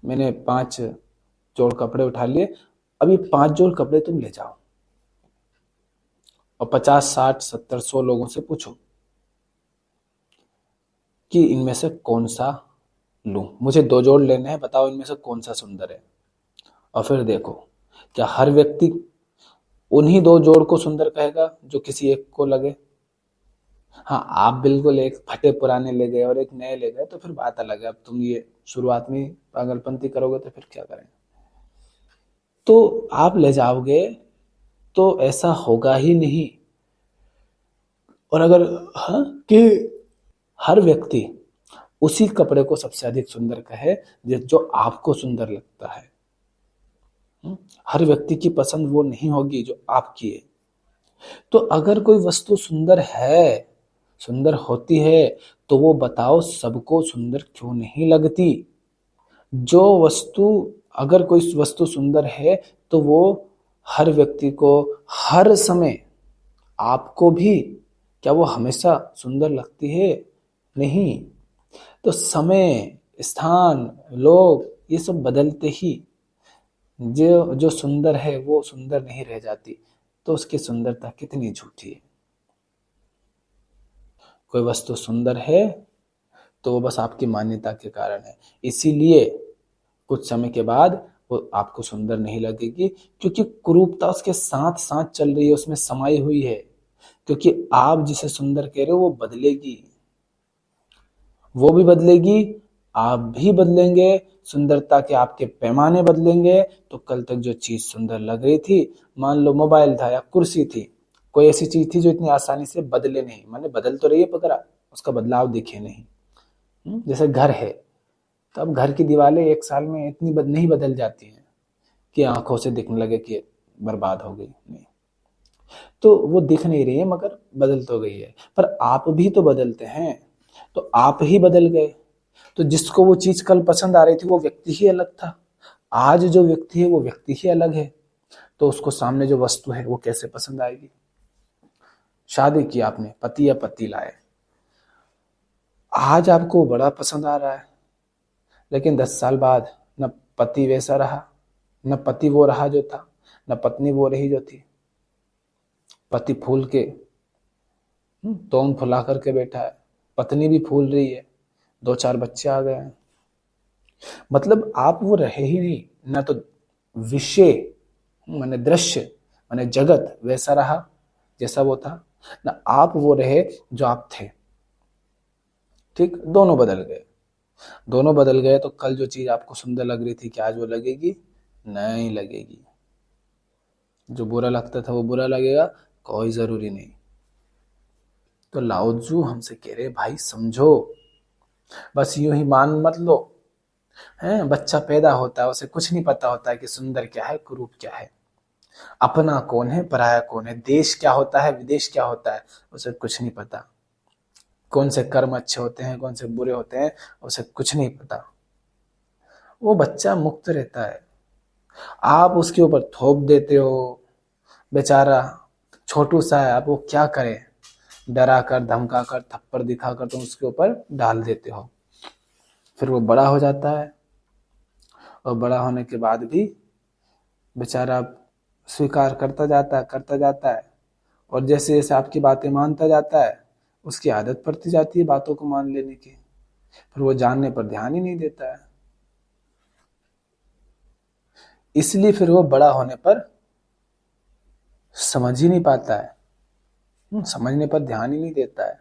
मैंने 5 जोड़ कपड़े उठा लिए। अभी 5 जोड़ कपड़े तुम ले जाओ और 50, 60, 70, 100 लोगों से पूछो कि इनमें से कौन सा लूं, मुझे 2 जोड़ लेने हैं, बताओ इनमें से कौन सा सुंदर है। और फिर देखो क्या हर व्यक्ति उन्हीं 2 जोड़ को सुंदर कहेगा जो किसी एक को लगे। हाँ, आप बिल्कुल एक फटे पुराने ले गए और एक नए ले गए तो फिर बात अलग है। अब तुम ये शुरुआत में पागलपंती करोगे तो फिर क्या करें। तो आप ले जाओगे तो ऐसा होगा ही नहीं। और अगर हाँ कि हर व्यक्ति उसी कपड़े को सबसे अधिक सुंदर कहे जो आपको सुंदर लगता है। हर व्यक्ति की पसंद वो नहीं होगी जो आपकी है। तो अगर कोई वस्तु सुंदर है, सुंदर होती है, तो वो बताओ सबको सुंदर क्यों नहीं लगती। जो वस्तु अगर कोई वस्तु सुंदर है तो वो हर व्यक्ति को हर समय, आपको भी, क्या वो हमेशा सुंदर लगती है? नहीं। तो समय, स्थान, लोग ये सब बदलते ही जो जो सुंदर है वो सुंदर नहीं रह जाती। तो उसकी सुंदरता कितनी झूठी है। कोई वस्तु सुंदर है तो वो बस आपकी मान्यता के कारण है, इसीलिए कुछ समय के बाद वो आपको सुंदर नहीं लगेगी, क्योंकि कुरूपता उसके साथ साथ चल रही है, उसमें समाई हुई है। क्योंकि आप जिसे सुंदर कह रहे हो वो बदलेगी, वो भी बदलेगी, आप भी बदलेंगे, सुंदरता के आपके पैमाने बदलेंगे। तो कल तक जो चीज सुंदर लग रही थी, मान लो मोबाइल था या कुर्सी थी, कोई ऐसी चीज थी जो इतनी आसानी से बदले नहीं, माने बदल तो रही है पकड़ा, उसका बदलाव दिखे नहीं। जैसे घर है, तो अब घर की दीवारें 1 साल में इतनी नहीं बदल जाती हैं कि आंखों से दिखने लगे कि बर्बाद हो गई, नहीं। तो वो दिख नहीं रही है मगर बदल तो गई है। पर आप भी तो बदलते हैं, तो आप ही बदल गए। तो जिसको वो चीज कल पसंद आ रही थी वो व्यक्ति ही अलग था, आज जो व्यक्ति है वो व्यक्ति ही अलग है। तो उसको सामने जो वस्तु है वो कैसे पसंद आएगी। शादी की आपने, पति या पति लाए, आज आपको बड़ा पसंद आ रहा है, लेकिन 10 साल बाद न पति वैसा रहा, न पति वो रहा जो था, न पत्नी वो रही जो थी। पति फूल के तोन फुला करके बैठा है, पत्नी भी फूल रही है, 2-4 बच्चे आ गए हैं। मतलब आप वो रहे ही नहीं, ना तो विषय माने दृश्य माने जगत वैसा रहा जैसा वो था, ना आप वो रहे जो आप थे। ठीक, दोनों बदल गए। दोनों बदल गए तो कल जो चीज आपको सुंदर लग रही थी, क्या आज वो लगेगी? नहीं लगेगी। जो बुरा लगता था वो बुरा लगेगा, कोई जरूरी नहीं। तो लाओत्जू हमसे कह रहे भाई समझो, बस यूं ही मान मत लो। हैं, बच्चा पैदा होता है, उसे कुछ नहीं पता होता है कि सुंदर क्या है, कुरूप क्या है, अपना कौन है, पराया कौन है, देश क्या होता है, विदेश क्या होता है, उसे कुछ नहीं पता। कौन से कर्म अच्छे होते हैं, कौन से बुरे होते हैं, उसे कुछ नहीं पता। वो बच्चा मुक्त रहता है, आप उसके ऊपर थोप देते हो। बेचारा छोटू सा है, आप वो क्या करे, डरा कर, धमका कर, थप्पड़ दिखा कर तुम उसके ऊपर डाल देते हो। फिर वो बड़ा हो जाता है और बड़ा होने के बाद भी बेचारा स्वीकार करता जाता है। और जैसे जैसे आपकी बातें मानता जाता है, उसकी आदत पड़ती जाती है बातों को मान लेने की। फिर वो जानने पर ध्यान ही नहीं देता है, इसलिए फिर वो बड़ा होने पर समझ ही नहीं पाता है, समझने पर ध्यान ही नहीं देता है।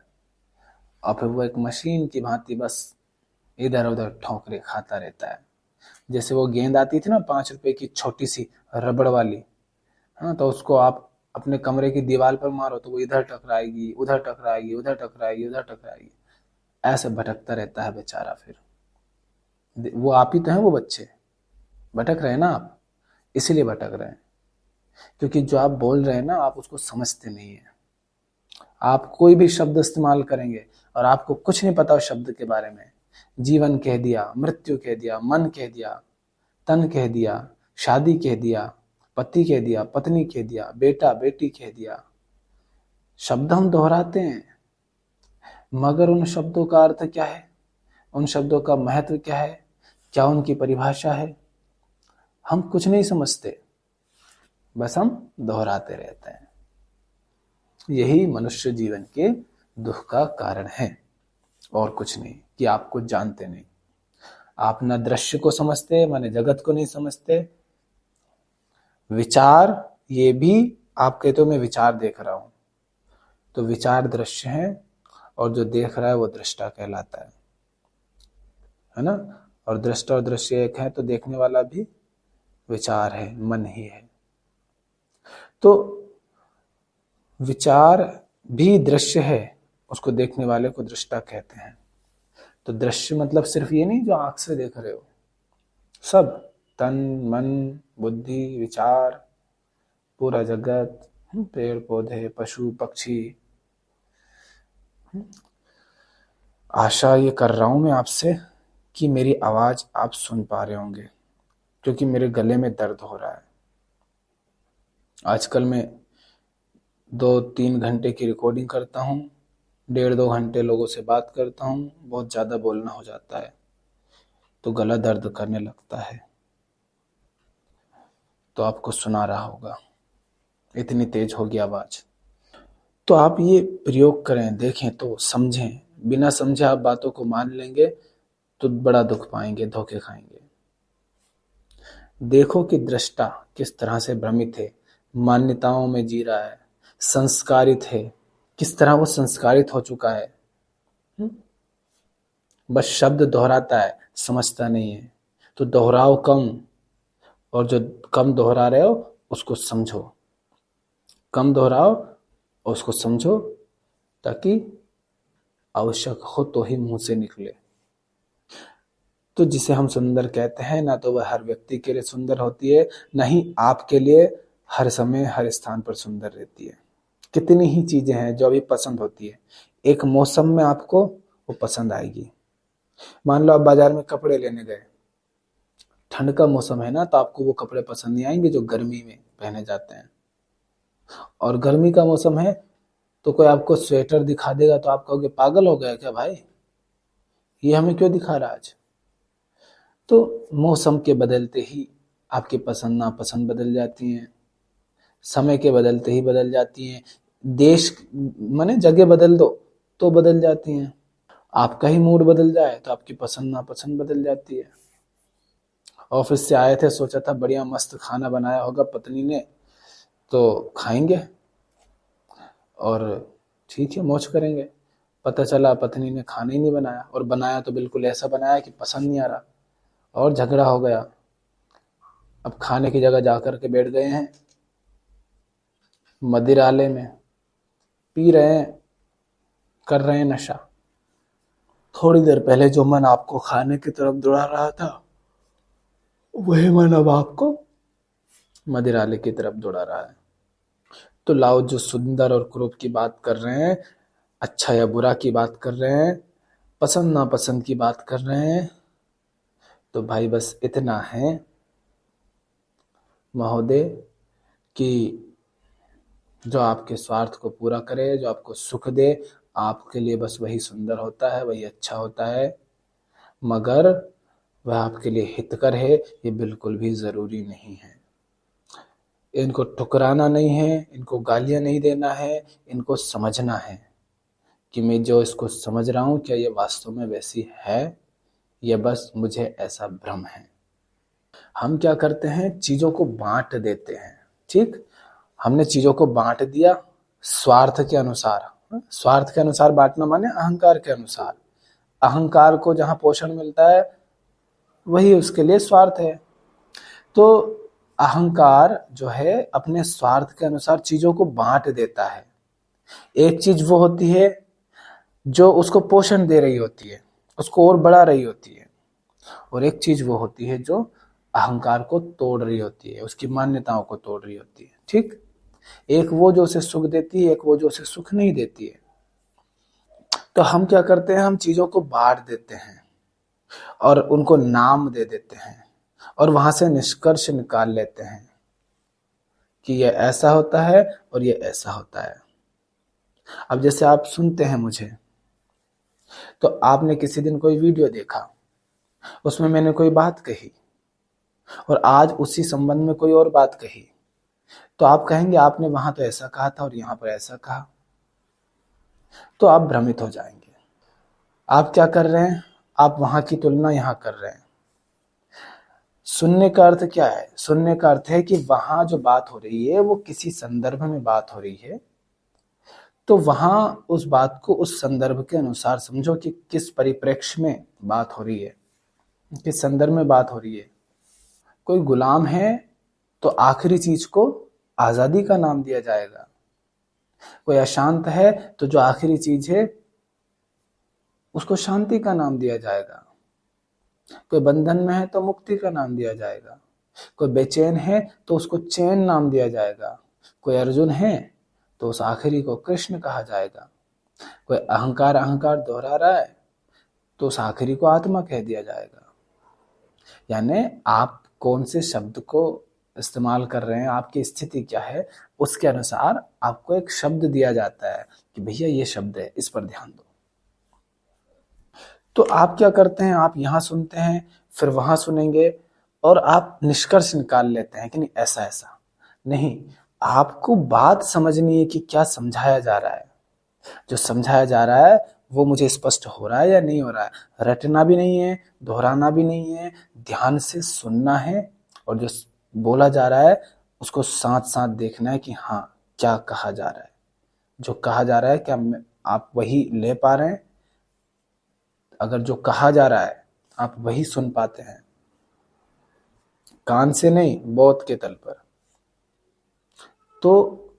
और फिर वो एक मशीन की भांति बस इधर उधर ठोकरे खाता रहता है। जैसे वो गेंद आती थी ना 5 रुपए की छोटी सी रबड़ वाली, हाँ, तो उसको आप अपने कमरे की दीवार पर मारो तो वो इधर टकराएगी, उधर टकराएगी, उधर टकराएगी, उधर टकराएगी, ऐसे भटकता रहता है बेचारा। फिर वो आप ही तो हैं, वो बच्चे भटक रहे हैं ना आप, इसीलिए भटक रहे हैं क्योंकि जो आप बोल रहे हैं ना आप उसको समझते नहीं है। आप कोई भी शब्द इस्तेमाल करेंगे और आपको कुछ नहीं पता उस शब्द के बारे में। जीवन कह दिया, मृत्यु कह दिया, मन कह दिया, तन कह दिया, शादी कह दिया, पति कह दिया, पत्नी कह दिया, बेटा बेटी कह दिया। शब्द हम दोहराते हैं, मगर उन शब्दों का अर्थ क्या है, उन शब्दों का महत्व क्या है, क्या उनकी परिभाषा है, हम कुछ नहीं समझते, बस हम दोहराते रहते हैं। यही मनुष्य जीवन के दुख का कारण है, और कुछ नहीं, कि आप कुछ जानते नहीं। आप न दृश्य को समझते, माने जगत को नहीं समझते। विचार, ये भी आप कहते हो मैं विचार देख रहा हूं, तो विचार दृश्य है, और जो देख रहा है वो दृष्टा कहलाता है ना। और दृष्टा और दृश्य एक है, तो देखने वाला भी विचार है, मन ही है। तो विचार भी दृश्य है, उसको देखने वाले को दृष्टा कहते हैं। तो दृश्य मतलब सिर्फ ये नहीं जो आंख से देख रहे हो, सब, तन मन बुद्धि विचार, पूरा जगत, पेड़ पौधे पशु पक्षी। आशा ये कर रहा हूं मैं आपसे कि मेरी आवाज आप सुन पा रहे होंगे, क्योंकि मेरे गले में दर्द हो रहा है। आजकल मैं 2-3 घंटे की रिकॉर्डिंग करता हूं, 1.5-2 घंटे लोगों से बात करता हूं, बहुत ज्यादा बोलना हो जाता है, तो गला दर्द करने लगता है। तो आपको सुना रहा होगा, इतनी तेज होगी आवाज। तो आप ये प्रयोग करें, देखें तो समझें। बिना समझे आप बातों को मान लेंगे तो बड़ा दुख पाएंगे, धोखे खाएंगे। देखो कि दृष्टा किस तरह से भ्रमित है, मान्यताओं में जी रहा है, संस्कारित है, किस तरह वो संस्कारित हो चुका है। बस शब्द दोहराता है, समझता नहीं है। तो दोहराओ कम, और जो कम दोहरा रहे हो उसको समझो, कम दोहराओ और उसको समझो, ताकि आवश्यक हो तो ही मुंह से निकले। तो जिसे हम सुंदर कहते हैं, ना तो वह हर व्यक्ति के लिए सुंदर होती है, ना ही आपके लिए हर समय हर स्थान पर सुंदर रहती है। कितनी ही चीजें हैं जो अभी पसंद होती है, एक मौसम में आपको वो पसंद आएगी। मान लो आप बाजार में कपड़े लेने गए, ठंड का मौसम है ना, तो आपको वो कपड़े पसंद नहीं आएंगे जो गर्मी में पहने जाते हैं। और गर्मी का मौसम है तो कोई आपको स्वेटर दिखा देगा तो आप कहोगे पागल हो गया क्या भाई, ये हमें क्यों दिखा रहा आज। तो मौसम के बदलते ही आपकी पसंद नापसंद बदल जाती हैं, समय के बदलते ही बदल जाती हैं, देश माने जगह बदल दो तो बदल जाती हैं, आपका ही मूड बदल जाए तो आपकी पसंद नापसंद बदल जाती है। ऑफिस से आए थे, सोचा था बढ़िया मस्त खाना बनाया होगा पत्नी ने, तो खाएंगे और ठीक है मौज करेंगे। पता चला पत्नी ने खाना ही नहीं बनाया, और बनाया तो बिल्कुल ऐसा बनाया कि पसंद नहीं आ रहा, और झगड़ा हो गया। अब खाने की जगह जाकर के बैठ गए हैं मदिरालय में, पी रहे हैं, कर रहे हैं नशा। थोड़ी देर पहले जो मन आपको खाने की तरफ दौड़ा रहा था, वही मन अब आपको मदिरालय की तरफ दौड़ा रहा है। तो लाओ, जो सुंदर और क्रूप की बात कर रहे हैं, अच्छा या बुरा की बात कर रहे हैं, पसंद नापसंद की बात कर रहे हैं, तो भाई बस इतना है महोदय कि जो आपके स्वार्थ को पूरा करे, जो आपको सुख दे, आपके लिए बस वही सुंदर होता है, वही अच्छा होता है। मगर वह आपके लिए हितकर है, ये बिल्कुल भी जरूरी नहीं है। इनको ठुकराना नहीं है, इनको गालियां नहीं देना है, इनको समझना है कि मैं जो इसको समझ रहा हूं क्या ये वास्तव में वैसी है, या बस मुझे ऐसा भ्रम है। हम क्या करते हैं, चीजों को बांट देते हैं। ठीक, हमने चीजों को बांट दिया स्वार्थ के अनुसार। स्वार्थ के अनुसार बांटना माने अहंकार के अनुसार। अहंकार को जहां पोषण मिलता है वही उसके लिए स्वार्थ है। तो अहंकार जो है अपने स्वार्थ के अनुसार चीजों को बांट देता है। एक चीज वो होती है जो उसको पोषण दे रही होती है, उसको और बढ़ा रही होती है, और एक चीज वो होती है जो अहंकार को तोड़ रही होती है, उसकी मान्यताओं को तोड़ रही होती है। ठीक, एक वो जो उसे सुख देती है, एक वो जो उसे सुख नहीं देती है। तो हम क्या करते हैं, हम चीजों को बांट देते हैं और उनको नाम दे देते हैं, और वहां से निष्कर्ष निकाल लेते हैं कि ये ऐसा होता है और ये ऐसा होता है। अब जैसे आप सुनते हैं मुझे, तो आपने किसी दिन कोई वीडियो देखा, उसमें मैंने कोई बात कही और आज उसी संबंध में कोई और बात कही, तो आप कहेंगे आपने वहां तो ऐसा कहा था और यहां पर ऐसा कहा, तो आप भ्रमित हो जाएंगे। आप क्या कर रहे हैं? आप वहां की तुलना यहां कर रहे हैं। सुनने का अर्थ क्या है? सुनने का अर्थ है कि वहां जो बात हो रही है वो किसी संदर्भ में बात हो रही है, तो वहां उस बात को उस संदर्भ के अनुसार समझो कि किस परिप्रेक्ष्य में बात हो रही है, किस संदर्भ में बात हो रही है। कोई गुलाम है तो आखिरी चीज को आजादी का नाम दिया जाएगा। कोई अशांत है तो जो आखिरी चीज है उसको शांति का नाम दिया जाएगा। कोई बंधन में है तो मुक्ति का नाम दिया जाएगा। कोई बेचैन है तो उसको चैन नाम दिया जाएगा। कोई अर्जुन है तो उस आखिरी को कृष्ण कहा जाएगा। कोई अहंकार अहंकार दोहरा रहा है तो उस आखिरी को आत्मा कह दिया जाएगा। यानी आप कौन से शब्द को इस्तेमाल कर रहे हैं, आपकी स्थिति क्या है, उसके अनुसार आपको एक शब्द दिया जाता है कि भैया ये शब्द है, इस पर ध्यान दो। तो आप क्या करते हैं? आप यहां सुनते हैं, फिर वहां सुनेंगे और आप निष्कर्ष निकाल लेते हैं कि नहीं ऐसा ऐसा नहीं। आपको बात समझनी है कि क्या समझाया जा रहा है। जो समझाया जा रहा है वो मुझे स्पष्ट हो रहा है या नहीं हो रहा है। रटना भी नहीं है, दोहराना भी नहीं है, ध्यान से सुनना है और जो बोला जा रहा है उसको साथ साथ देखना है कि हाँ क्या कहा जा रहा है। जो कहा जा रहा है क्या आप वही ले पा रहे हैं? अगर जो कहा जा रहा है आप वही सुन पाते हैं, कान से नहीं बौद्ध के तल पर, तो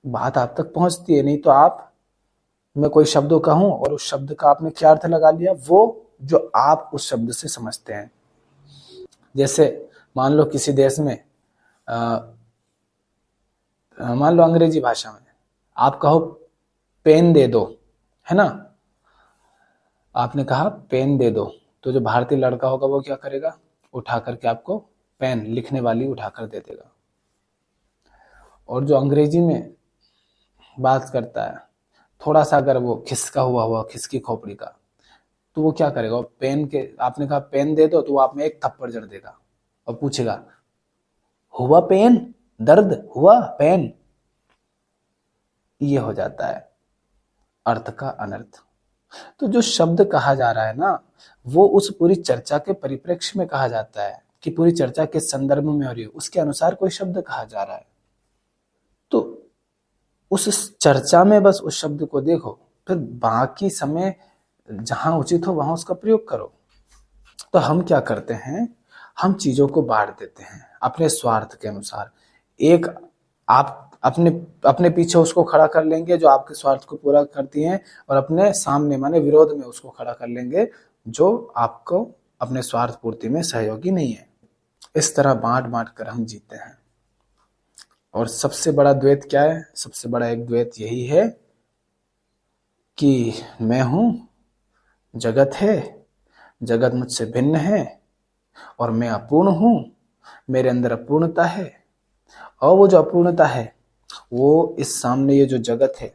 बात आप तक पहुंचती है। नहीं तो आप, मैं कोई शब्द कहूं और उस शब्द का आपने क्या अर्थ लगा लिया, वो जो आप उस शब्द से समझते हैं। जैसे मान लो किसी देश में मान लो अंग्रेजी भाषा में आप कहो पेन दे दो, है ना, आपने कहा पेन दे दो, तो जो भारतीय लड़का होगा वो क्या करेगा? उठा करके आपको पेन लिखने वाली उठाकर दे देगा। और जो अंग्रेजी में बात करता है, थोड़ा सा अगर वो खिसका हुआ खिसकी खोपड़ी का, तो वो क्या करेगा? पेन के, आपने कहा पेन दे दो, तो वो आप में एक थप्पड़ जड़ देगा और पूछेगा हुआ पेन, दर्द हुआ पेन। ये हो जाता है अर्थ का अनर्थ। तो जो शब्द कहा जा रहा है ना, वो उस पूरी चर्चा के परिप्रेक्ष्य में कहा जाता है कि पूरी चर्चा के संदर्भ में हो रही है, उसके अनुसार कोई शब्द कहा जा रहा है। तो उस चर्चा में बस उस शब्द को देखो, फिर बाकी समय जहां उचित हो वहां उसका प्रयोग करो। तो हम क्या करते हैं? हम चीजों को बांट देते हैं अपने स्वार्थ के अनुसार। एक आप अपने अपने पीछे उसको खड़ा कर लेंगे जो आपके स्वार्थ को पूरा करती हैं, और अपने सामने माने विरोध में उसको खड़ा कर लेंगे जो आपको अपने स्वार्थ पूर्ति में सहयोगी नहीं है। इस तरह बांट बांट कर हम जीते हैं। और सबसे बड़ा द्वैत क्या है? सबसे बड़ा एक द्वैत यही है कि मैं हूं, जगत है, जगत मुझसे भिन्न है और मैं अपूर्ण हूं, मेरे अंदर अपूर्णता है। और वो जो अपूर्णता है वो इस सामने ये जो जगत है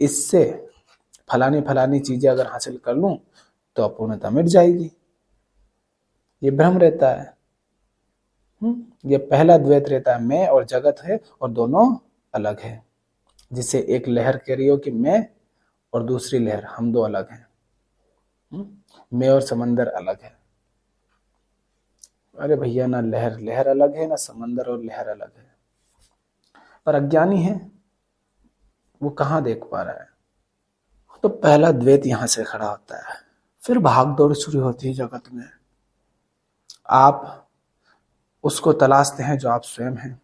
इससे फलानी फलानी चीजें अगर हासिल कर लूं तो अपूर्णता मिट जाएगी। ये भ्रम रहता है। ये पहला द्वैत रहता है, मैं और जगत है और दोनों अलग है। जिसे एक लहर कह रही हो कि मैं, और दूसरी लहर हम दो अलग हैं। मैं और समंदर अलग है। अरे भैया, ना लहर लहर अलग है, ना समंदर और लहर अलग है। पर अज्ञानी है, वो कहाँ देख पा रहा है। तो पहला द्वैत यहां से खड़ा होता है। फिर भाग दौड़ शुरू होती है जगत में। आप उसको तलाशते हैं जो आप स्वयं हैं,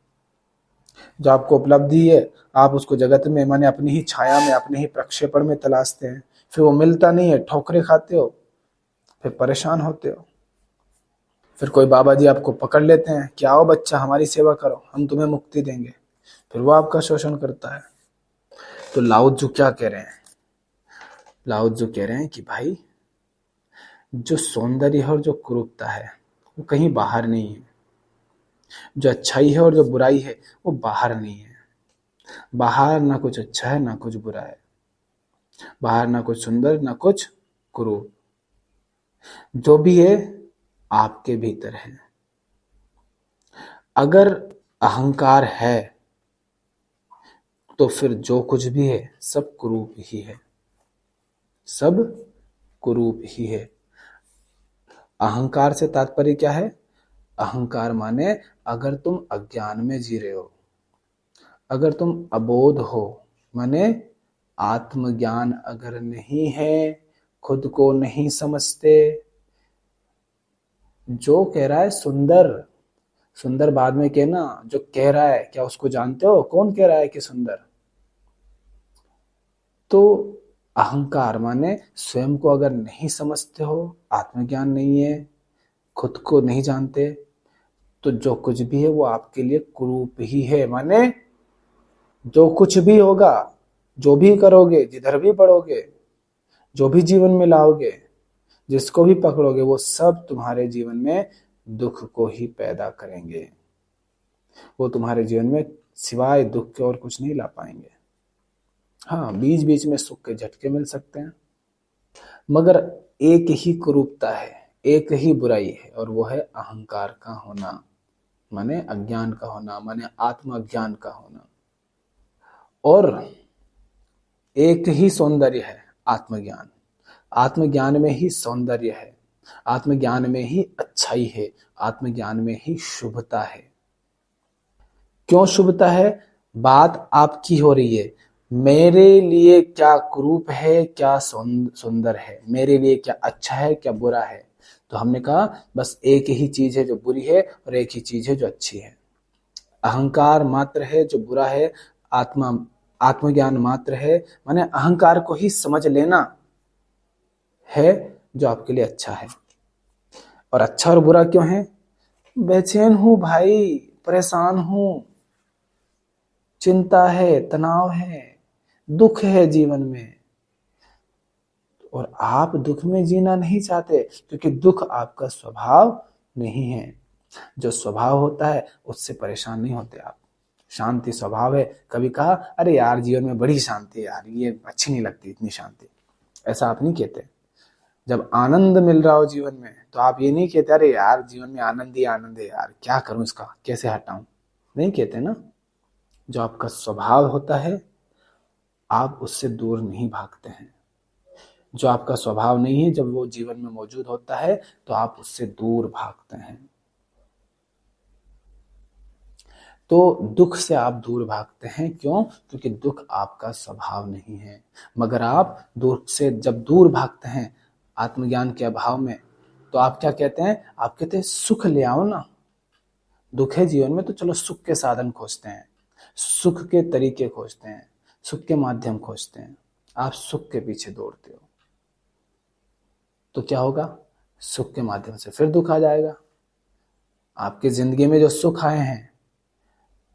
जो आपको उपलब्धि है, आप उसको जगत में माने अपनी ही छाया में, अपने ही प्रक्षेपण में तलाशते हैं। फिर वो मिलता नहीं है, ठोकरे खाते हो, फिर परेशान होते हो। फिर कोई बाबा जी आपको पकड़ लेते हैं कि आओ बच्चा हमारी सेवा करो, हम तुम्हें मुक्ति देंगे। फिर वो आपका शोषण करता है। तो लाओ त्सु क्या कह रहे हैं? लाओ त्सु कह रहे हैं कि भाई, जो सौंदर्य है और जो कुरूपता है वो कहीं बाहर नहीं है। जो अच्छाई है और जो बुराई है वो बाहर नहीं है। बाहर ना कुछ अच्छा है ना कुछ बुरा है, बाहर ना कुछ सुंदर ना कुछ क्रूर। जो भी है आपके भीतर है। अगर अहंकार है तो फिर जो कुछ भी है सब कुरूप ही है, सब कुरूप ही है। अहंकार से तात्पर्य क्या है? अहंकार माने अगर तुम अज्ञान में जी रहे हो, अगर तुम अबोध हो, माने आत्मज्ञान अगर नहीं है, खुद को नहीं समझते। जो कह रहा है सुंदर, सुंदर बाद में कहना, जो कह रहा है क्या उसको जानते हो? कौन कह रहा है कि सुंदर? तो अहंकार माने स्वयं को अगर नहीं समझते हो, आत्मज्ञान नहीं है, खुद को नहीं जानते, तो जो कुछ भी है वो आपके लिए कुरूप ही है। माने जो कुछ भी होगा, जो भी करोगे, जिधर भी पढ़ोगे, जो भी जीवन में लाओगे, जिसको भी पकड़ोगे, वो सब तुम्हारे जीवन में दुख को ही पैदा करेंगे। वो तुम्हारे जीवन में सिवाय दुख के और कुछ नहीं ला पाएंगे। हाँ, बीच बीच में सुख के झटके मिल सकते हैं, मगर एक ही कुरूपता है, एक ही बुराई है, और वो है अहंकार का होना, माने अज्ञान का होना, माने आत्म अज्ञान का होना। और एक ही सौंदर्य है, आत्मज्ञान। आत्मज्ञान में ही सौंदर्य है, आत्मज्ञान में ही अच्छाई है, आत्मज्ञान में ही शुभता है। क्यों शुभता है? बात आपकी हो रही है, मेरे लिए क्या कुरूप है, क्या सुंदर है, मेरे लिए क्या अच्छा है, क्या बुरा है। तो हमने कहा बस एक ही चीज है जो बुरी है और एक ही चीज है जो अच्छी है। अहंकार मात्र है जो बुरा है, आत्मज्ञान मात्र है, माने अहंकार को ही समझ लेना है जो आपके लिए अच्छा है। और अच्छा और बुरा क्यों है? बेचैन हूं भाई, परेशान हूं, चिंता है, तनाव है, दुख है जीवन में, और आप दुख में जीना नहीं चाहते क्योंकि दुख आपका स्वभाव नहीं है। जो स्वभाव होता है उससे परेशान नहीं होते आप। शांति स्वभाव है। कभी कहा अरे यार जीवन में बड़ी शांति है यार, ये अच्छी नहीं लगती इतनी शांति, ऐसा आप नहीं कहते। जब आनंद मिल रहा हो जीवन में तो आप ये नहीं कहते अरे यार जीवन में आनंद ही आनंद है यार, क्या करूं इसका, कैसे हटाऊं, नहीं कहते ना। जो आपका स्वभाव होता है आप उससे दूर नहीं भागते हैं। जो आपका स्वभाव नहीं है, जब वो जीवन में मौजूद होता है तो आप उससे दूर भागते हैं। तो दुख से आप दूर भागते हैं, क्यों? क्योंकि दुख आपका स्वभाव नहीं है। मगर आप दुख से जब दूर भागते हैं आत्मज्ञान के अभाव में, तो आप क्या कहते हैं? आप कहते हैं सुख ले आओ ना। दुख है जीवन में तो चलो सुख के साधन खोजते हैं, सुख के तरीके खोजते हैं, सुख के माध्यम खोजते हैं। आप सुख के पीछे दौड़ते हो तो क्या होगा? सुख के माध्यम से फिर दुख आ जाएगा। आपकी जिंदगी में जो सुख आए हैं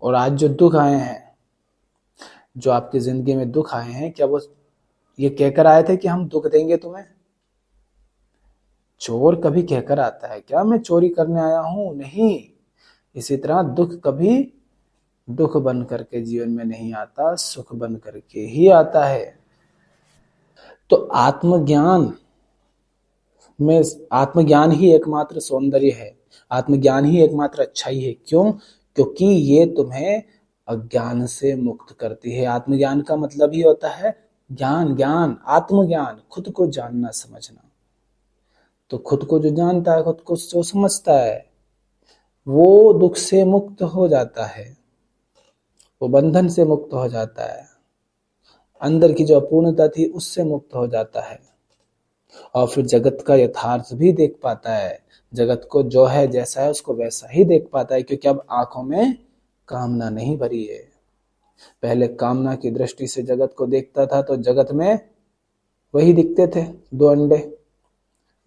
और आज जो दुख आए हैं, जो आपकी जिंदगी में दुख आए हैं, क्या वो ये कहकर आए थे कि हम दुख देंगे तुम्हें? चोर कभी कहकर आता है क्या मैं चोरी करने आया हूं? नहीं। इसी तरह दुख कभी दुख बन करके जीवन में नहीं आता, सुख बन करके ही आता है। तो आत्मज्ञान में, आत्मज्ञान ही एकमात्र सौंदर्य है, आत्मज्ञान ही एकमात्र अच्छाई है। क्यों? क्योंकि ये तुम्हें अज्ञान से मुक्त करती है। आत्मज्ञान का मतलब ही होता है ज्ञान, ज्ञान, आत्मज्ञान, खुद को जानना समझना। तो खुद को जो जानता है, खुद को जो समझता है, वो दुख से मुक्त हो जाता है, वो बंधन से मुक्त हो जाता है, अंदर की जो अपूर्णता थी उससे मुक्त हो जाता है, और फिर जगत का यथार्थ भी देख पाता है। जगत को जो है जैसा है उसको वैसा ही देख पाता है, क्योंकि अब आंखों में कामना नहीं भरी है। पहले कामना की दृष्टि से जगत को देखता था तो जगत में वही दिखते थे, दो अंडे।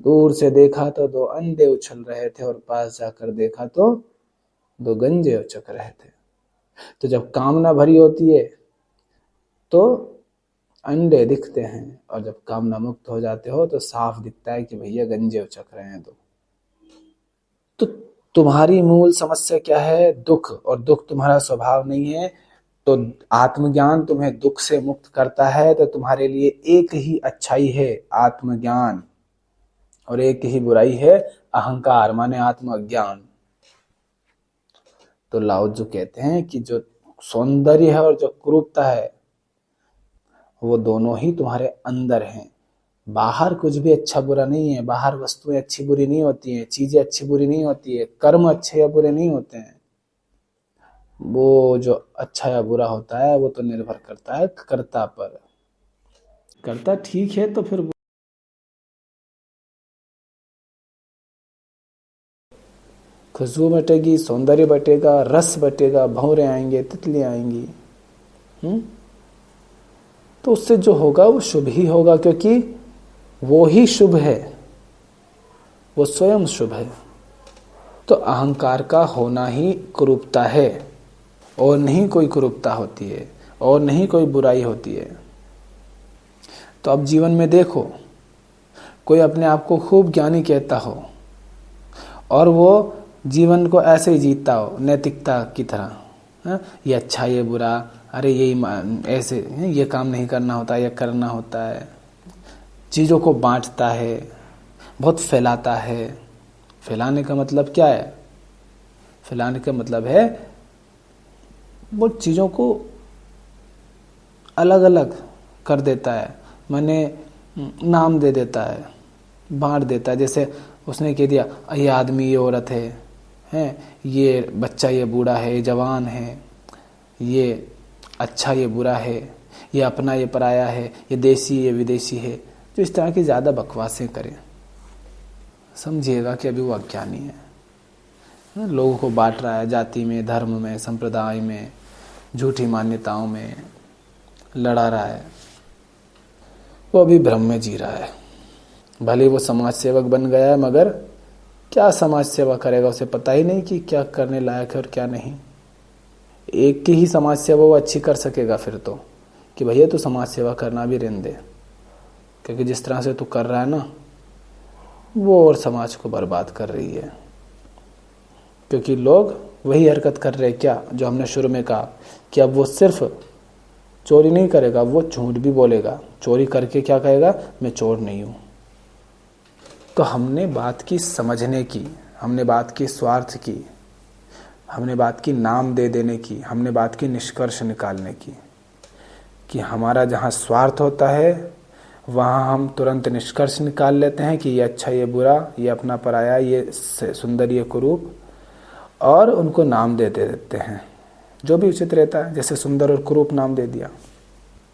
दूर से देखा तो दो अंडे उछल रहे थे और पास जाकर देखा तो दो गंजे उचक रहे थे। तो जब कामना भरी होती है तो अंडे दिखते हैं, और जब कामना मुक्त हो जाते हो तो साफ दिखता है कि भैया गंजे उचक रहे हैं। तो तुम्हारी मूल समस्या क्या है? दुख, और दुख तुम्हारा स्वभाव नहीं है। तो आत्मज्ञान तुम्हें दुख से मुक्त करता है, तो तुम्हारे लिए एक ही अच्छाई है, आत्मज्ञान, और एक ही बुराई है, अहंकार, माने आत्मज्ञान। तो लाओत्जू कहते हैं कि जो सौंदर्य है और जो कुरूपता है, वो दोनों ही तुम्हारे अंदर हैं। बाहर कुछ भी अच्छा बुरा नहीं है, बाहर वस्तुएं अच्छी बुरी नहीं होती हैं, चीजें अच्छी बुरी नहीं होती है, कर्म अच्छे या बुरे नहीं होते हैं। वो जो अच्छा या बुरा होता है वो तो निर्भर करता है कर्ता पर। कर्ता ठीक है तो फिर खुशबू बटेगी, सौंदर्य बटेगा, रस बटेगा, भंवरे आएंगे, तितलियां आएंगी। तो उससे जो होगा वो शुभ ही होगा, क्योंकि वो ही शुभ है, वो स्वयं शुभ है। तो अहंकार का होना ही कुरूपता है, और नहीं कोई कुरूपता होती है, और नहीं कोई बुराई होती है। तो अब जीवन में देखो, कोई अपने आप को खूब ज्ञानी कहता हो और वो जीवन को ऐसे ही जीता हो नैतिकता की तरह, ये अच्छा ये बुरा, अरे ये ऐसे, ये काम नहीं करना होता, ये करना होता है, चीज़ों को बांटता है, बहुत फैलाता है। फैलाने का मतलब क्या है? फैलाने का मतलब है वो चीज़ों को अलग अलग कर देता है, माने नाम दे देता है, बांट देता है। जैसे उसने कह दिया ये आदमी ये औरत है, ये बच्चा ये बूढ़ा है, ये जवान है, ये अच्छा ये बुरा है, ये अपना ये पराया है, ये देसी ये विदेशी है। जो इस तरह की ज़्यादा बकवासें करें, समझिएगा कि अभी वो अज्ञानी है। लोगों को बांट रहा है जाति में, धर्म में, संप्रदाय में, झूठी मान्यताओं में लड़ा रहा है। वो अभी भ्रम में जी रहा है। भले वो समाज सेवक बन गया है, मगर क्या समाज सेवा करेगा, उसे पता ही नहीं कि क्या करने लायक है और क्या नहीं। एक की ही समाज सेवा वो अच्छी कर सकेगा फिर तो, कि भैया तू समाज सेवा करना भी रहने दे, क्योंकि जिस तरह से तू कर रहा है ना, वो और समाज को बर्बाद कर रही है। क्योंकि लोग वही हरकत कर रहे हैं क्या, जो हमने शुरू में कहा, कि अब वो सिर्फ चोरी नहीं करेगा, वो झूठ भी बोलेगा। चोरी करके क्या कहेगा, मैं चोर नहीं हूं। तो हमने बात की समझने की, हमने बात की स्वार्थ की, हमने बात की नाम दे देने की, हमने बात की निष्कर्ष निकालने की, कि हमारा जहाँ स्वार्थ होता है वहाँ हम तुरंत निष्कर्ष निकाल लेते हैं कि ये अच्छा ये बुरा, ये अपना पराया, ये सुंदर ये कुरूप, और उनको नाम दे देते हैं जो भी उचित रहता है। जैसे सुंदर और कुरूप नाम दे दिया,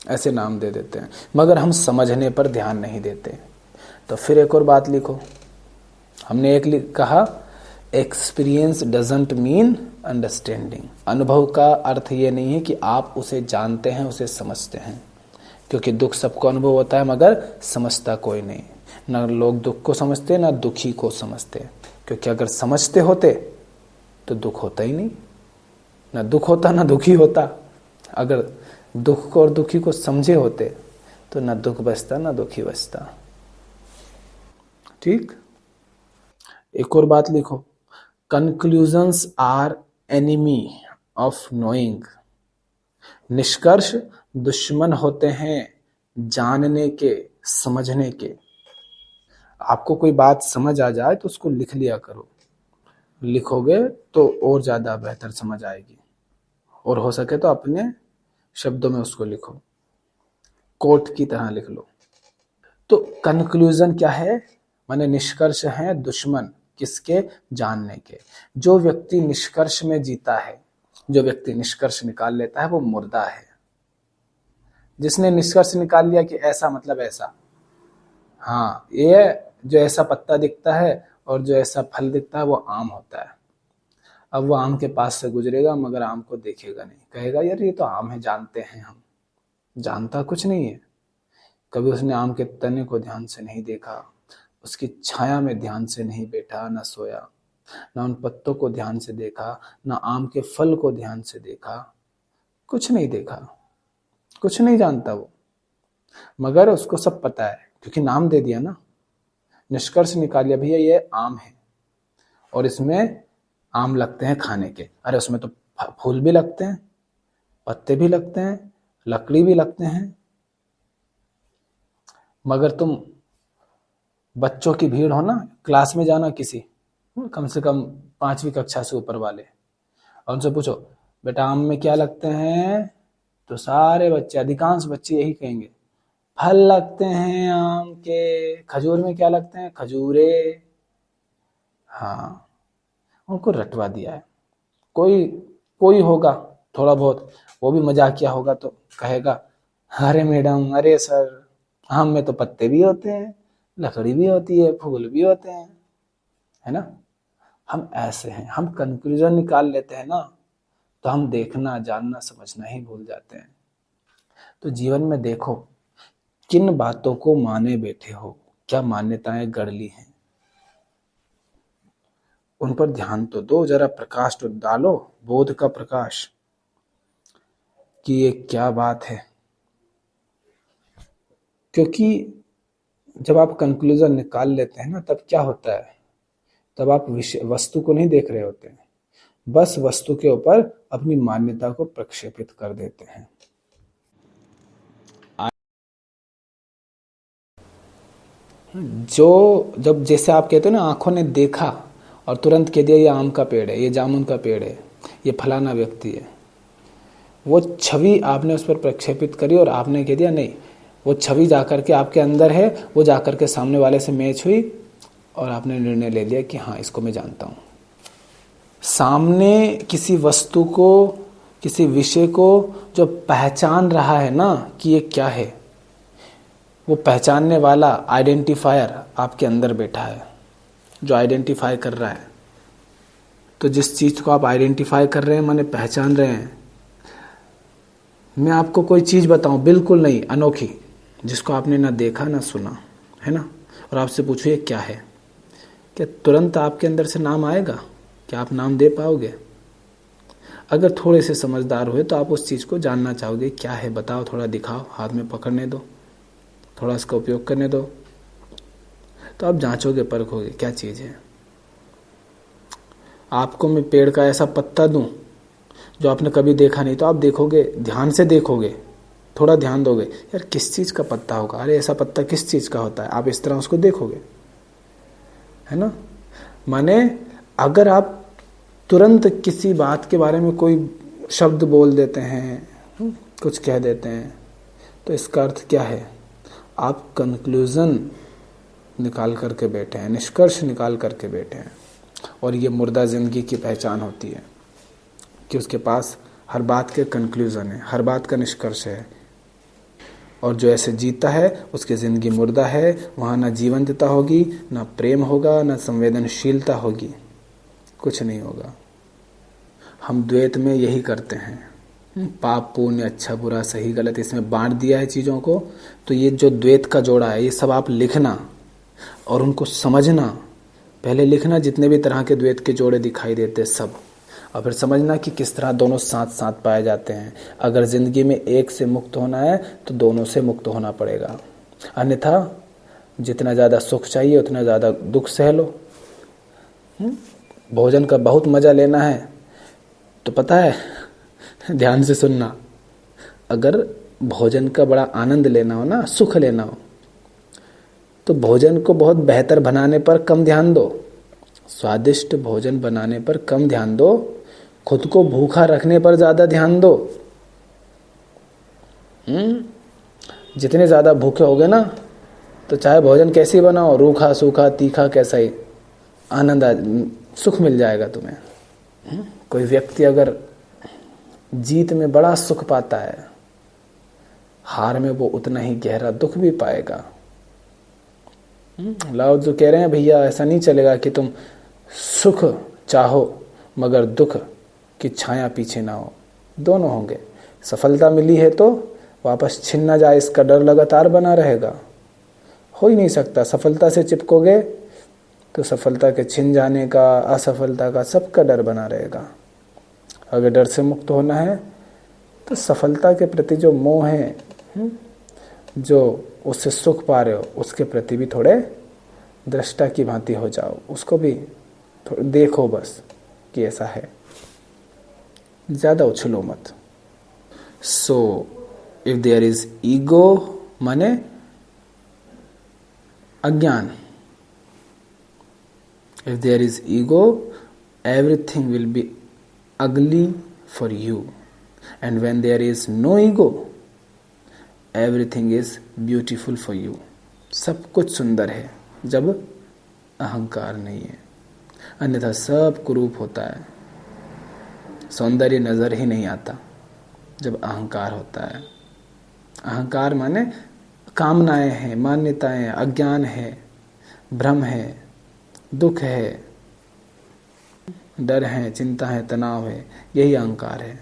ऐसे नाम दे देते हैं, मगर हम समझने पर ध्यान नहीं देते। तो फिर एक और बात लिखो, हमने एक कहा, एक्सपीरियंस डजंट मीन अंडरस्टैंडिंग। अनुभव का अर्थ ये नहीं है कि आप उसे जानते हैं, उसे समझते हैं, क्योंकि दुख सबको अनुभव होता है मगर समझता कोई नहीं। न लोग दुख को समझते, न दुखी को समझते, क्योंकि अगर समझते होते तो दुख होता ही नहीं, न दुख होता न दुखी होता। अगर दुख को और दुखी को समझे होते तो न दुख बचता न दुखी बचता। ठीक। एक और बात लिखो, conclusions are enemy of knowing. निष्कर्ष दुश्मन होते हैं जानने के, समझने के। आपको कोई बात समझ आ जाए तो उसको लिख लिया करो, लिखोगे तो और ज्यादा बेहतर समझ आएगी, और हो सके तो अपने शब्दों में उसको लिखो, कोट की तरह लिख लो। तो कंक्लूजन क्या है, माने निष्कर्ष है दुश्मन किसके, जानने के। जो व्यक्ति निष्कर्ष में जीता है, जो व्यक्ति निष्कर्ष निकाल लेता है, वो मुर्दा है। जिसने निष्कर्ष निकाल लिया कि ऐसा मतलब ऐसा, हाँ ये जो ऐसा पत्ता दिखता है और जो ऐसा फल दिखता है वो आम होता है। अब वो आम के पास से गुजरेगा मगर आम को देखेगा नहीं, कहेगा यार ये तो आम है, जानते हैं हम। जानता कुछ नहीं है। कभी उसने आम के तने को ध्यान से नहीं देखा, उसकी छाया में ध्यान से नहीं बैठा, ना सोया, ना उन पत्तों को ध्यान से देखा, ना आम के फल को ध्यान से देखा, कुछ नहीं देखा, कुछ नहीं जानता वो। मगर उसको सब पता है, क्योंकि नाम दे दिया ना, निष्कर्ष निकाल लिया भैया ये आम है, और इसमें आम लगते हैं खाने के। अरे उसमें तो फूल भी लगते हैं, पत्ते भी लगते हैं, लकड़ी भी लगते हैं। मगर तुम बच्चों की भीड़ हो ना, क्लास में जाना किसी, कम से कम 5वीं कक्षा से ऊपर वाले, और उनसे पूछो बेटा आम में क्या लगते हैं, तो सारे बच्चे, अधिकांश बच्चे यही कहेंगे फल लगते हैं आम के। खजूर में क्या लगते हैं, खजूरे। हाँ, उनको रटवा दिया है। कोई कोई होगा थोड़ा बहुत, वो भी मजाकिया होगा तो कहेगा अरे मैडम, अरे सर, आम में तो पत्ते भी होते हैं, लकड़ी भी होती है, फूल भी होते हैं, है ना। हम ऐसे हैं, हम कंक्लूजन निकाल लेते हैं ना, तो हम देखना जानना समझना ही भूल जाते हैं। तो जीवन में देखो किन बातों को माने बैठे हो, क्या मान्यताएं गढ़ ली हैं, उन पर ध्यान तो दो, जरा प्रकाश तो डालो, बोध का प्रकाश कि ये क्या बात है। क्योंकि जब आप कंक्लूजन निकाल लेते हैं ना, तब क्या होता है, तब आप वस्तु को नहीं देख रहे होते हैं, बस वस्तु के ऊपर अपनी मान्यता को प्रक्षेपित कर देते हैं। जो जब जैसे आप कहते हो ना, आंखों ने देखा और तुरंत कह दिया ये आम का पेड़ है, ये जामुन का पेड़ है, ये फलाना व्यक्ति है, वो छवि आपने उस पर प्रक्षेपित करी और आपने कह दिया नहीं, वो छवि जाकर के आपके अंदर है, वो जाकर के सामने वाले से मैच हुई और आपने निर्णय ले लिया कि हाँ इसको मैं जानता हूँ। सामने किसी वस्तु को, किसी विषय को जो पहचान रहा है ना कि ये क्या है, वो पहचानने वाला आइडेंटिफायर आपके अंदर बैठा है, जो आइडेंटिफाई कर रहा है। तो जिस चीज को आप आइडेंटिफाई कर रहे हैं माने पहचान रहे हैं, मैं आपको कोई चीज बताऊं बिल्कुल नहीं अनोखी, जिसको आपने ना देखा ना सुना, है ना, और आपसे पूछो ये क्या है, क्या तुरंत आपके अंदर से नाम आएगा? क्या आप नाम दे पाओगे? अगर थोड़े से समझदार हुए तो आप उस चीज को जानना चाहोगे, क्या है बताओ, थोड़ा दिखाओ, हाथ में पकड़ने दो, थोड़ा इसका उपयोग करने दो, तो आप जांचोगे, परखोगे क्या चीज है। आपको मैं पेड़ का ऐसा पत्ता दूं जो आपने कभी देखा नहीं, तो आप देखोगे, ध्यान से देखोगे, थोड़ा ध्यान दोगे, यार किस चीज का पत्ता होगा, अरे ऐसा पत्ता किस चीज का होता है, आप इस तरह उसको देखोगे, है ना। माने अगर आप तुरंत किसी बात के बारे में कोई शब्द बोल देते हैं, कुछ कह देते हैं, तो इसका अर्थ क्या है, आप कंक्लूजन निकाल करके बैठे हैं, निष्कर्ष निकाल करके बैठे हैं। और ये मुर्दा जिंदगी की पहचान होती है कि उसके पास हर बात के कंक्लूजन है, हर बात का निष्कर्ष है। और जो ऐसे जीता है उसकी जिंदगी मुर्दा है, वहाँ ना जीवंतता होगी, ना प्रेम होगा, ना संवेदनशीलता होगी, कुछ नहीं होगा। हम द्वैत में यही करते हैं, पाप पुण्य, अच्छा बुरा, सही गलत, इसमें बांट दिया है चीज़ों को। तो ये जो द्वैत का जोड़ा है, ये सब आप लिखना और उनको समझना। पहले लिखना जितने भी तरह के द्वैत के जोड़े दिखाई देते सब, और फिर समझना कि किस तरह दोनों साथ साथ पाए जाते हैं। अगर ज़िंदगी में एक से मुक्त होना है तो दोनों से मुक्त होना पड़ेगा, अन्यथा जितना ज़्यादा सुख चाहिए उतना ज़्यादा दुख सह लो। भोजन का बहुत मज़ा लेना है तो पता है, ध्यान से सुनना, अगर भोजन का बड़ा आनंद लेना हो ना, सुख लेना हो, तो भोजन को बहुत बेहतर बनाने पर कम ध्यान दो, स्वादिष्ट भोजन बनाने पर कम ध्यान दो, खुद को भूखा रखने पर ज़्यादा ध्यान दो। जितने ज़्यादा भूखे होगे ना, तो चाहे भोजन कैसी बनाओ, रूखा सूखा तीखा कैसा ही, आनंद सुख मिल जाएगा तुम्हें। कोई व्यक्ति अगर जीत में बड़ा सुख पाता है, हार में वो उतना ही गहरा दुख भी पाएगा। लाओ जो कह रहे हैं भैया ऐसा नहीं चलेगा कि तुम सुख चाहो मगर दुख की छाया पीछे ना हो, दोनों होंगे। सफलता मिली है तो वापस छिन ना जाए इसका डर लगातार बना रहेगा, हो ही नहीं सकता। सफलता से चिपकोगे तो सफलता के छिन जाने का, असफलता का, सबका डर बना रहेगा। अगर डर से मुक्त होना है तो सफलता के प्रति जो मोह है, जो उससे सुख पा रहे हो, उसके प्रति भी थोड़े दृष्टा की भांति हो जाओ, उसको भी थोड़ा देखो बस कि ऐसा है, ज़्यादा उछलो मत। So if there is ego माने अज्ञान, if there is ego, everything will be ugly for you, and when there is no ego, everything is beautiful for you. सब कुछ सुंदर है जब अहंकार नहीं है, अन्यथा सब कुरूप होता है। सौंदर्य नजर ही नहीं आता जब अहंकार होता है। अहंकार माने कामनाएं हैं, मान्यताएं हैं, अज्ञान है, भ्रम है, दुख है, डर है, चिंता है, तनाव है, यही अहंकार है।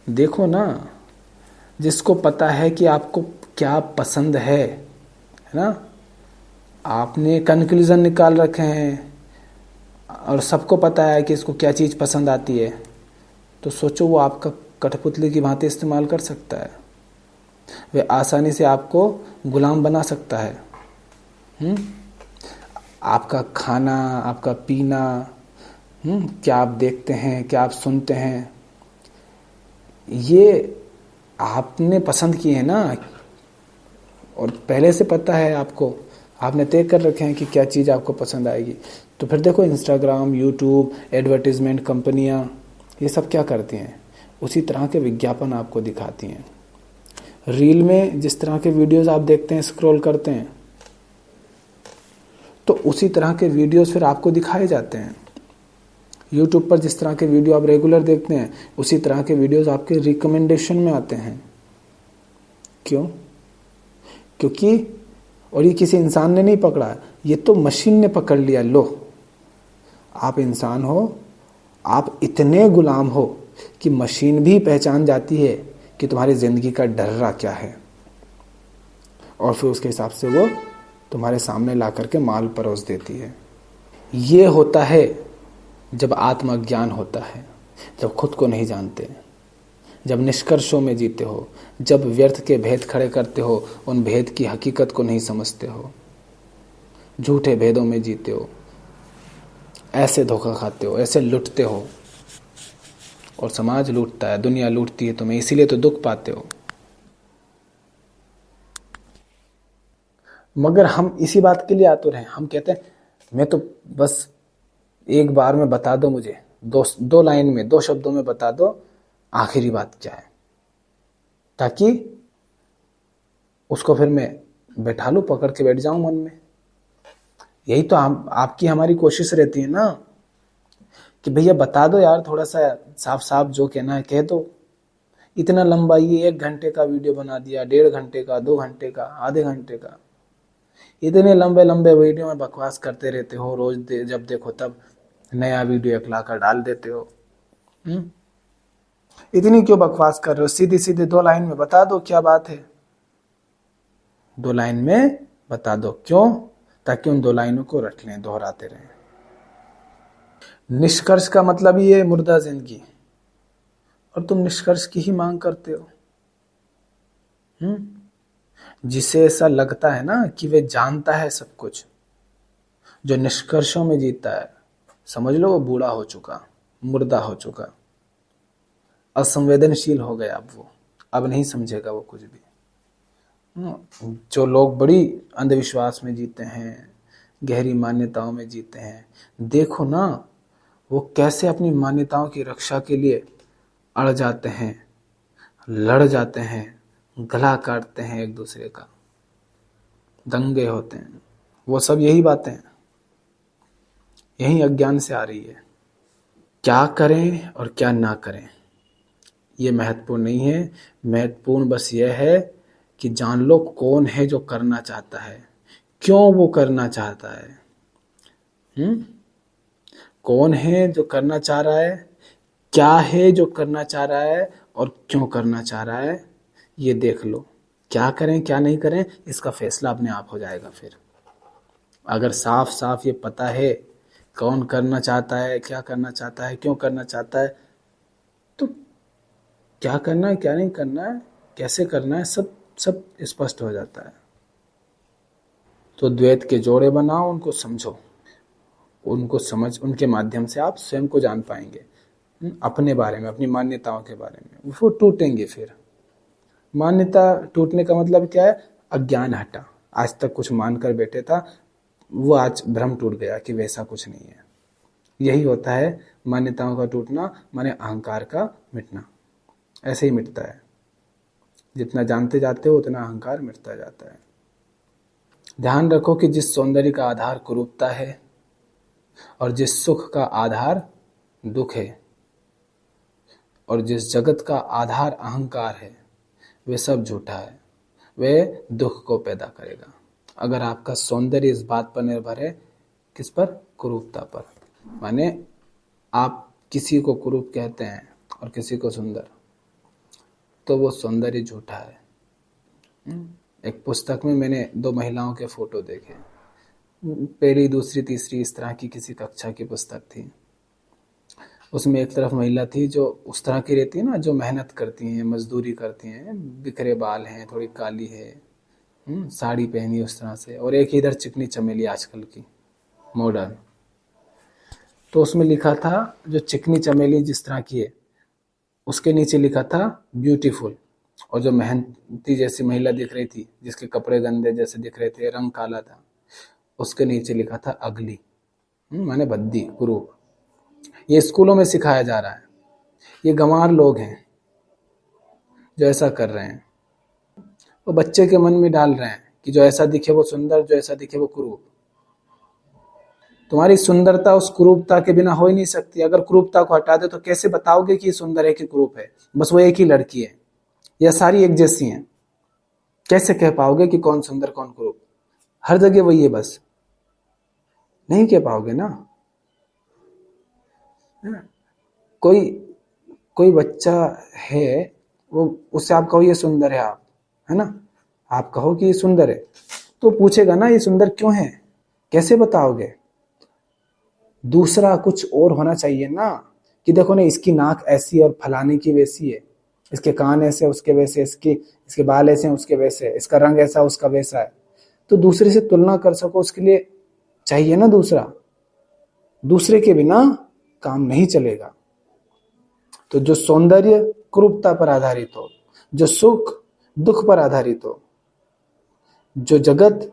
देखो ना, जिसको पता है कि आपको क्या पसंद है ना, आपने कंक्लूजन निकाल रखे हैं और सबको पता है कि इसको क्या चीज़ पसंद आती है, तो सोचो वो आपका कठपुतली की भांति इस्तेमाल कर सकता है। वह आसानी से आपको गुलाम बना सकता है। आपका खाना, आपका पीना, क्या आप देखते हैं, क्या आप सुनते हैं, ये आपने पसंद किए हैं ना, और पहले से पता है आपको, आपने तय कर रखे हैं कि क्या चीज़ आपको पसंद आएगी। तो फिर देखो इंस्टाग्राम, यूट्यूब, एडवर्टीजमेंट कंपनियां, ये सब क्या करती हैं, उसी तरह के विज्ञापन आपको दिखाती हैं। रील में जिस तरह के वीडियोस आप देखते हैं, स्क्रॉल करते हैं, तो उसी तरह के वीडियोस फिर आपको दिखाए जाते हैं। यूट्यूब पर जिस तरह के वीडियो आप रेगुलर देखते हैं, उसी तरह के वीडियोस आपके रिकमेंडेशन में आते हैं। क्यों? क्योंकि, और ये किसी इंसान ने नहीं पकड़ा, ये तो मशीन ने पकड़ लिया। लो, आप इंसान हो, आप इतने गुलाम हो कि मशीन भी पहचान जाती है कि तुम्हारी जिंदगी का डर्रा क्या है, और फिर उसके हिसाब से वो तुम्हारे सामने ला करके माल परोस देती है। ये होता है जब आत्मज्ञान होता है, जब खुद को नहीं जानते, जब निष्कर्षों में जीते हो, जब व्यर्थ के भेद खड़े करते हो, उन भेद की हकीकत को नहीं समझते हो, झूठे भेदों में जीते हो, ऐसे धोखा खाते हो, ऐसे लुटते हो, और समाज लूटता है, दुनिया लूटती है तुम्हें, इसीलिए तो दुख पाते हो। मगर हम इसी बात के लिए आतुर हैं। हम कहते हैं मैं तो बस एक बार में बता दो मुझे, दो लाइन में, दो शब्दों में बता दो आखिरी बात क्या है, ताकि उसको फिर मैं बैठा लूं, पकड़ के बैठ जाऊं मन में। यही तो आपकी हमारी कोशिश रहती है ना, कि भैया बता दो यार, थोड़ा सा साफ साफ जो कहना है कह दो। इतना लंबा ये 1 घंटे का वीडियो बना दिया, 1.5 घंटे का, 2 घंटे का, आधे घंटे का, इतने लंबे लंबे वीडियो में बकवास करते रहते हो। रोज जब देखो तब नया वीडियो एक लाकर डाल देते हो। इतनी क्यों बकवास कर रहे हो? सीधी सीधी 2 लाइन में बता दो क्या बात है, 2 लाइन में बता दो क्यों, ताकि उन 2 लाइनों को रट लें, दोहराते रहें। निष्कर्ष का मतलब ये है मुर्दा जिंदगी, और तुम निष्कर्ष की ही मांग करते हो। जिसे ऐसा लगता है ना कि वे जानता है सब कुछ, जो निष्कर्षों में जीता है, समझ लो वो बूढ़ा हो चुका, मुर्दा हो चुका, असंवेदनशील हो गया। अब नहीं समझेगा वो कुछ भी। जो लोग बड़ी अंधविश्वास में जीते हैं, गहरी मान्यताओं में जीते हैं, देखो ना वो कैसे अपनी मान्यताओं की रक्षा के लिए अड़ जाते हैं, लड़ जाते हैं, गला काटते हैं एक दूसरे का, दंगे होते हैं। वो सब यही बातें हैं, यही अज्ञान से आ रही है। क्या करें और क्या ना करें ये महत्वपूर्ण नहीं है। महत्वपूर्ण बस यह है कि जान लो कौन है जो करना चाहता है, क्यों वो करना चाहता है। कौन है जो करना चाह रहा है, क्या है जो करना चाह रहा है, और क्यों करना चाह रहा है, ये देख लो। क्या करें क्या नहीं करें इसका फैसला अपने आप हो जाएगा। फिर अगर साफ साफ ये पता है कौन करना चाहता है, क्या करना चाहता है, क्यों करना चाहता है, तो क्या करना है, क्या नहीं करना है, कैसे करना है, सब स्पष्ट हो जाता है। तो द्वैत के जोड़े बनाओ, उनको समझो, उनको समझ, उनके माध्यम से आप स्वयं को जान पाएंगे, अपने बारे में, अपनी मान्यताओं के बारे में। वो टूटेंगे फिर। मान्यता टूटने का मतलब क्या है? अज्ञान हटा। आज तक कुछ मान कर बैठे था, वो आज भ्रम टूट गया कि वैसा कुछ नहीं है। यही होता है मान्यताओं का टूटना, माने अहंकार का मिटना। ऐसे ही मिटता है, जितना जानते जाते हो उतना अहंकार मिटता जाता है। ध्यान रखो कि जिस सौंदर्य का आधार कुरूपता है और जिस सुख का आधार दुख है और जिस जगत का आधार अहंकार है, वे सब झूठा है, वे दुख को पैदा करेगा। अगर आपका सौंदर्य इस बात पर निर्भर है, किस पर? कुरूपता पर। माने आप किसी को कुरूप कहते हैं और किसी को सुंदर, तो वो सौंदर्य झूठा है। एक पुस्तक में मैंने 2 महिलाओं के फोटो देखे, पहली, दूसरी, तीसरी, इस तरह की किसी कक्षा की पुस्तक थी। उसमें एक तरफ महिला थी जो उस तरह की रहती है ना, जो मेहनत करती हैं, मजदूरी करती हैं, बिखरे बाल हैं, थोड़ी काली है, साड़ी पहनी उस तरह से, और एक इधर चिकनी चमेली आजकल की मॉडर्न। तो उसमें लिखा था, जो चिकनी चमेली जिस तरह की है उसके नीचे लिखा था ब्यूटीफुल, और जो मेहनती जैसी महिला दिख रही थी, जिसके कपड़े गंदे जैसे दिख रहे थे, रंग काला था, उसके नीचे लिखा था अगली, माने बद्दी, कुरूप। ये स्कूलों में सिखाया जा रहा है। ये गंवार लोग हैं जो ऐसा कर रहे हैं। वो बच्चे के मन में डाल रहे हैं कि जो ऐसा दिखे वो सुंदर, जो ऐसा दिखे वो कुरूप। तुम्हारी सुंदरता उस कुरूपता के बिना हो ही नहीं सकती। अगर कुरूपता को हटा दे तो कैसे बताओगे कि सुंदर है कि कुरूप है? बस वो एक ही लड़की है या सारी एक जैसी हैं? कैसे कह पाओगे कि कौन सुंदर कौन कुरूप? हर जगह वही है, बस नहीं कह पाओगे ना। कोई कोई बच्चा है, वो उससे आप कहो ये सुंदर है, आप है ना, आप कहो कि ये सुंदर है, तो पूछेगा ना ये सुंदर क्यों है? कैसे बताओगे? दूसरा कुछ और होना चाहिए ना, कि देखो ना इसकी नाक ऐसी और फलाने की वैसी है, इसके कान ऐसे उसके वैसे, इसके बाल ऐसे हैं उसके वैसे, इसका रंग ऐसा उसका वैसा है। तो दूसरे से तुलना कर सको, उसके लिए चाहिए ना दूसरा। दूसरे के बिना काम नहीं चलेगा। तो जो सौंदर्य कुरूपता पर आधारित हो, जो सुख दुख पर आधारित हो, जो जगत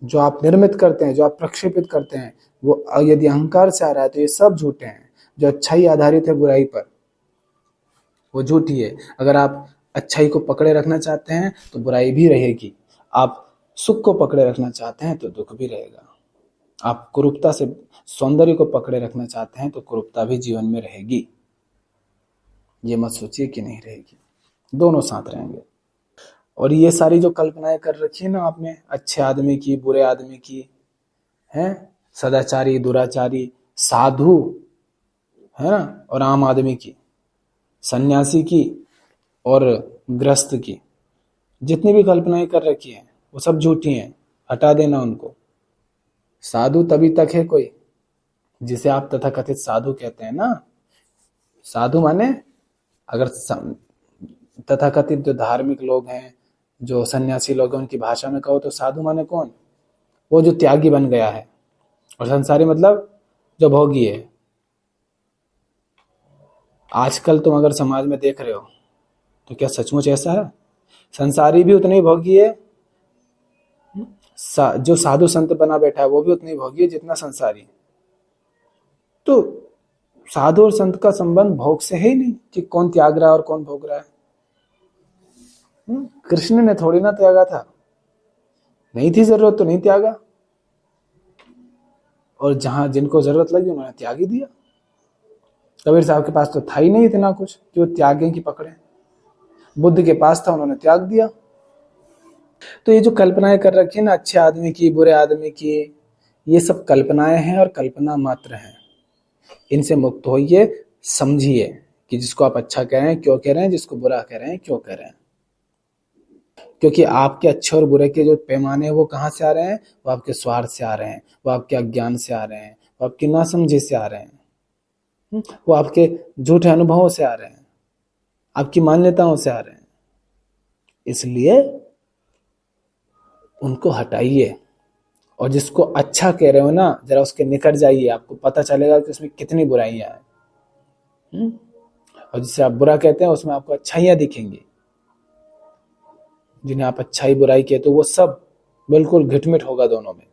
जो आप निर्मित करते हैं, जो आप प्रक्षेपित करते हैं, वो यदि अहंकार से आ रहा है तो ये सब झूठे हैं। जो अच्छाई आधारित है बुराई पर, वो झूठी है। अगर आप अच्छाई को पकड़े रखना चाहते हैं तो बुराई भी रहेगी। आप सुख को पकड़े रखना चाहते हैं तो दुख भी रहेगा। आप कुरूपता से सौंदर्य को पकड़े रखना चाहते हैं तो कुरूपता भी जीवन में रहेगी। ये मत सोचिए कि नहीं रहेगी, दोनों साथ रहेंगे। और ये सारी जो कल्पनाएं कर रखी है ना आपने, अच्छे आदमी की, बुरे आदमी की, हैं, सदाचारी, दुराचारी, साधु, है ना, और आम आदमी की, सन्यासी की और ग्रस्त की, जितनी भी कल्पनाएं कर रखी हैं वो सब झूठी हैं। हटा देना उनको। साधु तभी तक है कोई जिसे आप तथाकथित साधु कहते हैं ना। साधु माने, अगर तथाकथित जो धार्मिक लोग हैं, जो सन्यासी लोग हैं, उनकी भाषा में कहो तो साधु माने कौन? वो जो त्यागी बन गया है। और संसारी मतलब जो भोगी है। आजकल तुम अगर समाज में देख रहे हो तो क्या सचमुच ऐसा है? संसारी भी उतने ही भोगी है, जो साधु संत बना बैठा है वो भी उतने ही भोगी है जितना संसारी। तो साधु और संत का संबंध भोग से है ही नहीं कि कौन त्याग रहा है और कौन भोग रहा है। कृष्ण ने थोड़ी ना त्यागा था, नहीं थी जरूरत तो नहीं त्यागा, और जहां जिनको जरूरत लगी उन्होंने त्याग ही दिया। कबीर साहब के पास तो था ही नहीं इतना कुछ कि वो त्यागे की पकड़े। बुद्ध के पास था, उन्होंने त्याग दिया। तो ये जो कल्पनाएं कर रखी है ना, अच्छे आदमी की, बुरे आदमी की, ये सब कल्पनाएं हैं और कल्पना मात्र हैं। इनसे मुक्त होइए, समझिए कि जिसको आप अच्छा कह रहे हैं क्यों कह रहे हैं, जिसको बुरा कह रहे हैं क्यों कह रहे हैं। क्योंकि आपके अच्छे और बुरे के जो पैमाने हैं वो कहाँ से आ रहे हैं? वो आपके स्वार्थ से आ रहे हैं, वो आपके अज्ञान से आ रहे हैं, वो आपकी नासमझी से आ रहे हैं, वो आपके झूठे अनुभवों से आ रहे हैं, आपकी मान्यताओं से आ रहे हैं। इसलिए उनको हटाइए और जिसको अच्छा कह रहे हो ना, जरा उसके निकट जाइए, आपको पता चलेगा कि उसमें कितनी बुराइयां हैं। और जिसे आप बुरा कहते हैं उसमें आपको अच्छाइयां दिखेंगी। जिन्हें आप अच्छाई बुराई कहते हो वो सब बिल्कुल घिटमिट होगा दोनों में।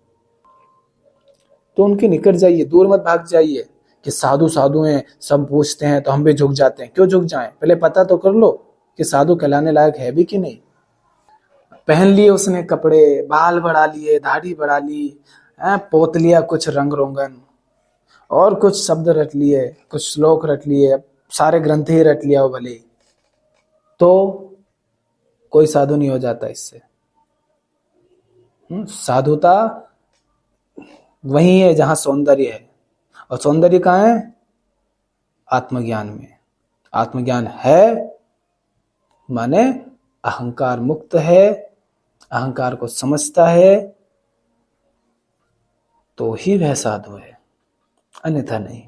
तो उनके निकट जाइए, दूर मत भाग जाइए कि साधु साधु हैं, सब पूछते हैं तो हम भी झुक जाते हैं। क्यों झुक जाएं? पहले पता तो कर लो कि साधु कहलाने लायक है भी कि नहीं। पहन लिए उसने कपड़े, बाल बढ़ा लिए, दाढ़ी बढ़ा ली, पोत लिया कुछ रंग रोगन, और कुछ शब्द रट लिए, कुछ श्लोक रट लिए, सारे ग्रंथ ही रट लिया हो भले, तो कोई साधु नहीं हो जाता इससे। साधुता वही है जहां सौंदर्य है, और सौंदर्य कहाँ है? आत्मज्ञान में। आत्मज्ञान है माने अहंकार मुक्त है, अहंकार को समझता है, तो ही वह साधु है, अन्यथा नहीं।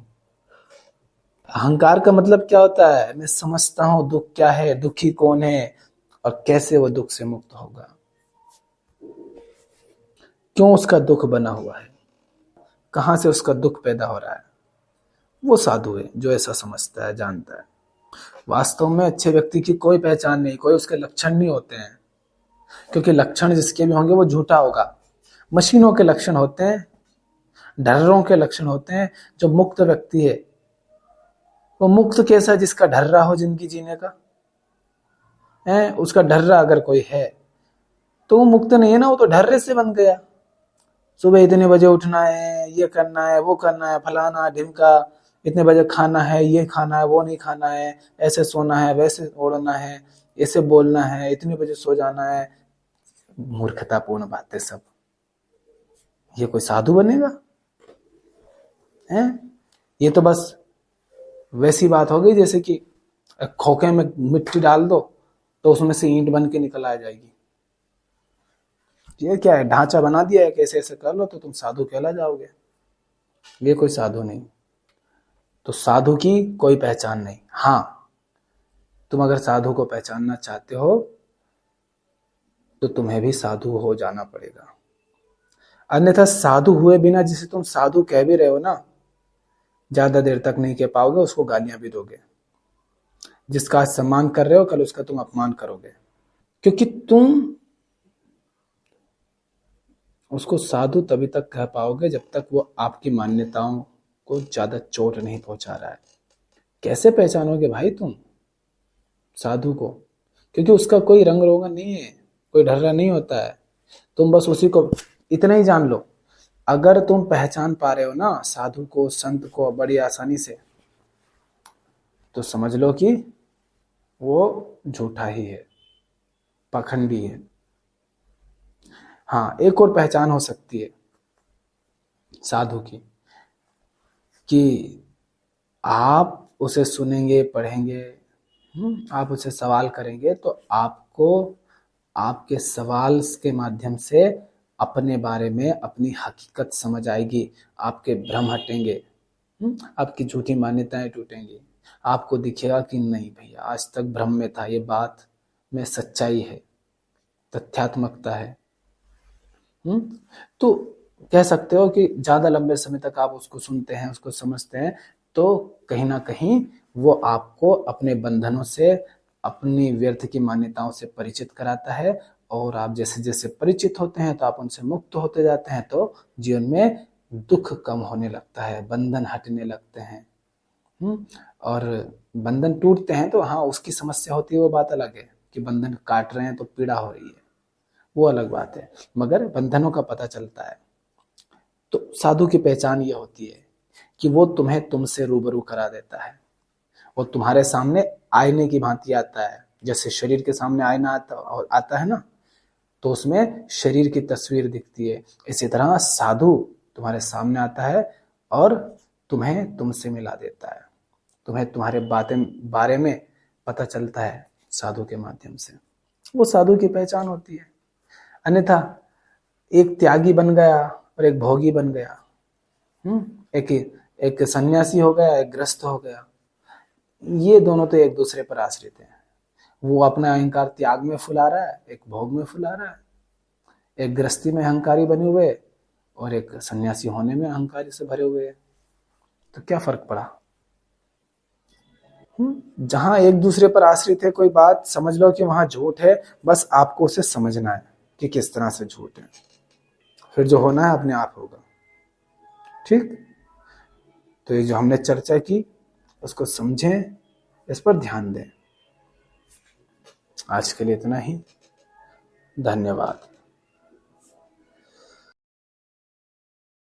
अहंकार का मतलब क्या होता है? मैं समझता हूं दुख क्या है, दुखी कौन है, और कैसे वो दुख से मुक्त होगा, क्यों उसका दुख बना हुआ है, कहां से उसका दुख पैदा हो रहा है। वो साधु है जो ऐसा समझता है, जानता है। वास्तव में अच्छे व्यक्ति की कोई पहचान नहीं, कोई उसके लक्षण नहीं होते हैं, क्योंकि लक्षण जिसके भी होंगे वो झूठा होगा। मशीनों के लक्षण होते हैं, ढर्रों के लक्षण होते हैं। जो मुक्त व्यक्ति है वो मुक्त कैसा? जिसका ढर्रा हो जिंदगी जीने का है। उसका ढर्रा अगर कोई है तो वो मुक्त नहीं है ना, वो तो ढर्रे से बन गया। सुबह इतने बजे उठना है, ये करना है, वो करना है, फलाना ढिमका, इतने बजे खाना है, ये खाना है, वो नहीं खाना है, ऐसे सोना है, वैसे ओढ़ना है, ऐसे बोलना है, इतने बजे सो जाना है। मूर्खतापूर्ण बातें सब। ये कोई साधु बनेगा? है? ये तो बस वैसी बात हो गई जैसे कि खोखे में मिट्टी डाल दो तो उसमें से ईंट बन के निकल आ जाएगी। ये क्या है? ढांचा बना दिया है, कैसे ऐसे कर लो तो तुम साधु कहला जाओगे। ये कोई साधु नहीं। तो साधु की कोई पहचान नहीं। हाँ, तुम अगर साधु को पहचानना चाहते हो तो तुम्हें भी साधु हो जाना पड़ेगा। अन्यथा साधु हुए बिना जिसे तुम साधु कह भी रहे हो ना, ज्यादा देर तक नहीं कह पाओगे, उसको गालियां भी दोगे। जिसका आज सम्मान कर रहे हो कल उसका तुम अपमान करोगे, क्योंकि तुम उसको साधु तभी तक कह पाओगे जब तक वो आपकी मान्यताओं को ज्यादा चोट नहीं पहुंचा रहा है। कैसे पहचानोगे भाई तुम साधु को? क्योंकि उसका कोई रंग रोगन नहीं है, कोई ढर्रा नहीं होता है। तुम बस उसी को इतना ही जान लो। अगर तुम पहचान पा रहे हो ना साधु को, संत को बड़ी आसानी से, तो समझ लो कि वो झूठा ही है, पाखंडी है। हाँ, एक और पहचान हो सकती है साधु की, कि आप उसे सुनेंगे, पढ़ेंगे, आप उसे सवाल करेंगे तो आपको आपके सवाल के माध्यम से अपने बारे में अपनी हकीकत समझ आएगी, आपके भ्रम हटेंगे, आपकी झूठी मान्यताएं टूटेंगी। आपको दिखेगा कि नहीं भैया, आज तक भ्रम में था, ये बात में सच्चाई है, तथ्यात्मकता है। तो कह सकते हो कि ज्यादा लंबे समय तक आप उसको सुनते हैं, उसको समझते हैं, तो कहीं ना कहीं वो आपको अपने बंधनों से, अपनी व्यर्थ की मान्यताओं से परिचित कराता है। और आप जैसे जैसे परिचित होते हैं तो आप उनसे मुक्त होते जाते हैं, तो जीवन में दुख कम होने लगता है, बंधन हटने लगते हैं। और बंधन टूटते हैं तो हाँ, उसकी समस्या होती है, वो बात अलग है कि बंधन काट रहे हैं तो पीड़ा हो रही है, वो अलग बात है, मगर बंधनों का पता चलता है। तो साधु की पहचान ये होती है कि वो तुम्हें तुमसे रूबरू करा देता है, वो तुम्हारे सामने आईने की भांति आता है। जैसे शरीर के सामने आईना आता है ना, तो उसमें शरीर की तस्वीर दिखती है। इसी तरह साधु तुम्हारे सामने आता है और तुम्हें तुमसे मिला देता है, तुम्हें तुम्हारे बारे में पता चलता है साधु के माध्यम से। वो साधु की पहचान होती है। अन्यथा एक त्यागी बन गया और एक भोगी बन गया, एक सन्यासी हो गया, एक ग्रस्त हो गया, ये दोनों तो एक दूसरे पर आश्रित हैं। वो अपना अहंकार त्याग में फुला रहा है, एक भोग में फुला रहा है। एक गृहस्थी में अहंकारी बने हुए और एक सन्यासी होने में अहंकार से भरे हुए है, तो क्या फर्क पड़ा? जहां एक दूसरे पर आश्रित है कोई बात, समझ लो कि वहां झूठ है, बस आपको उसे समझना है कि किस तरह से झूठ है, फिर जो होना है अपने आप होगा। ठीक, तो ये जो हमने चर्चा की उसको समझें, इस पर ध्यान दें। आज के लिए इतना ही, धन्यवाद।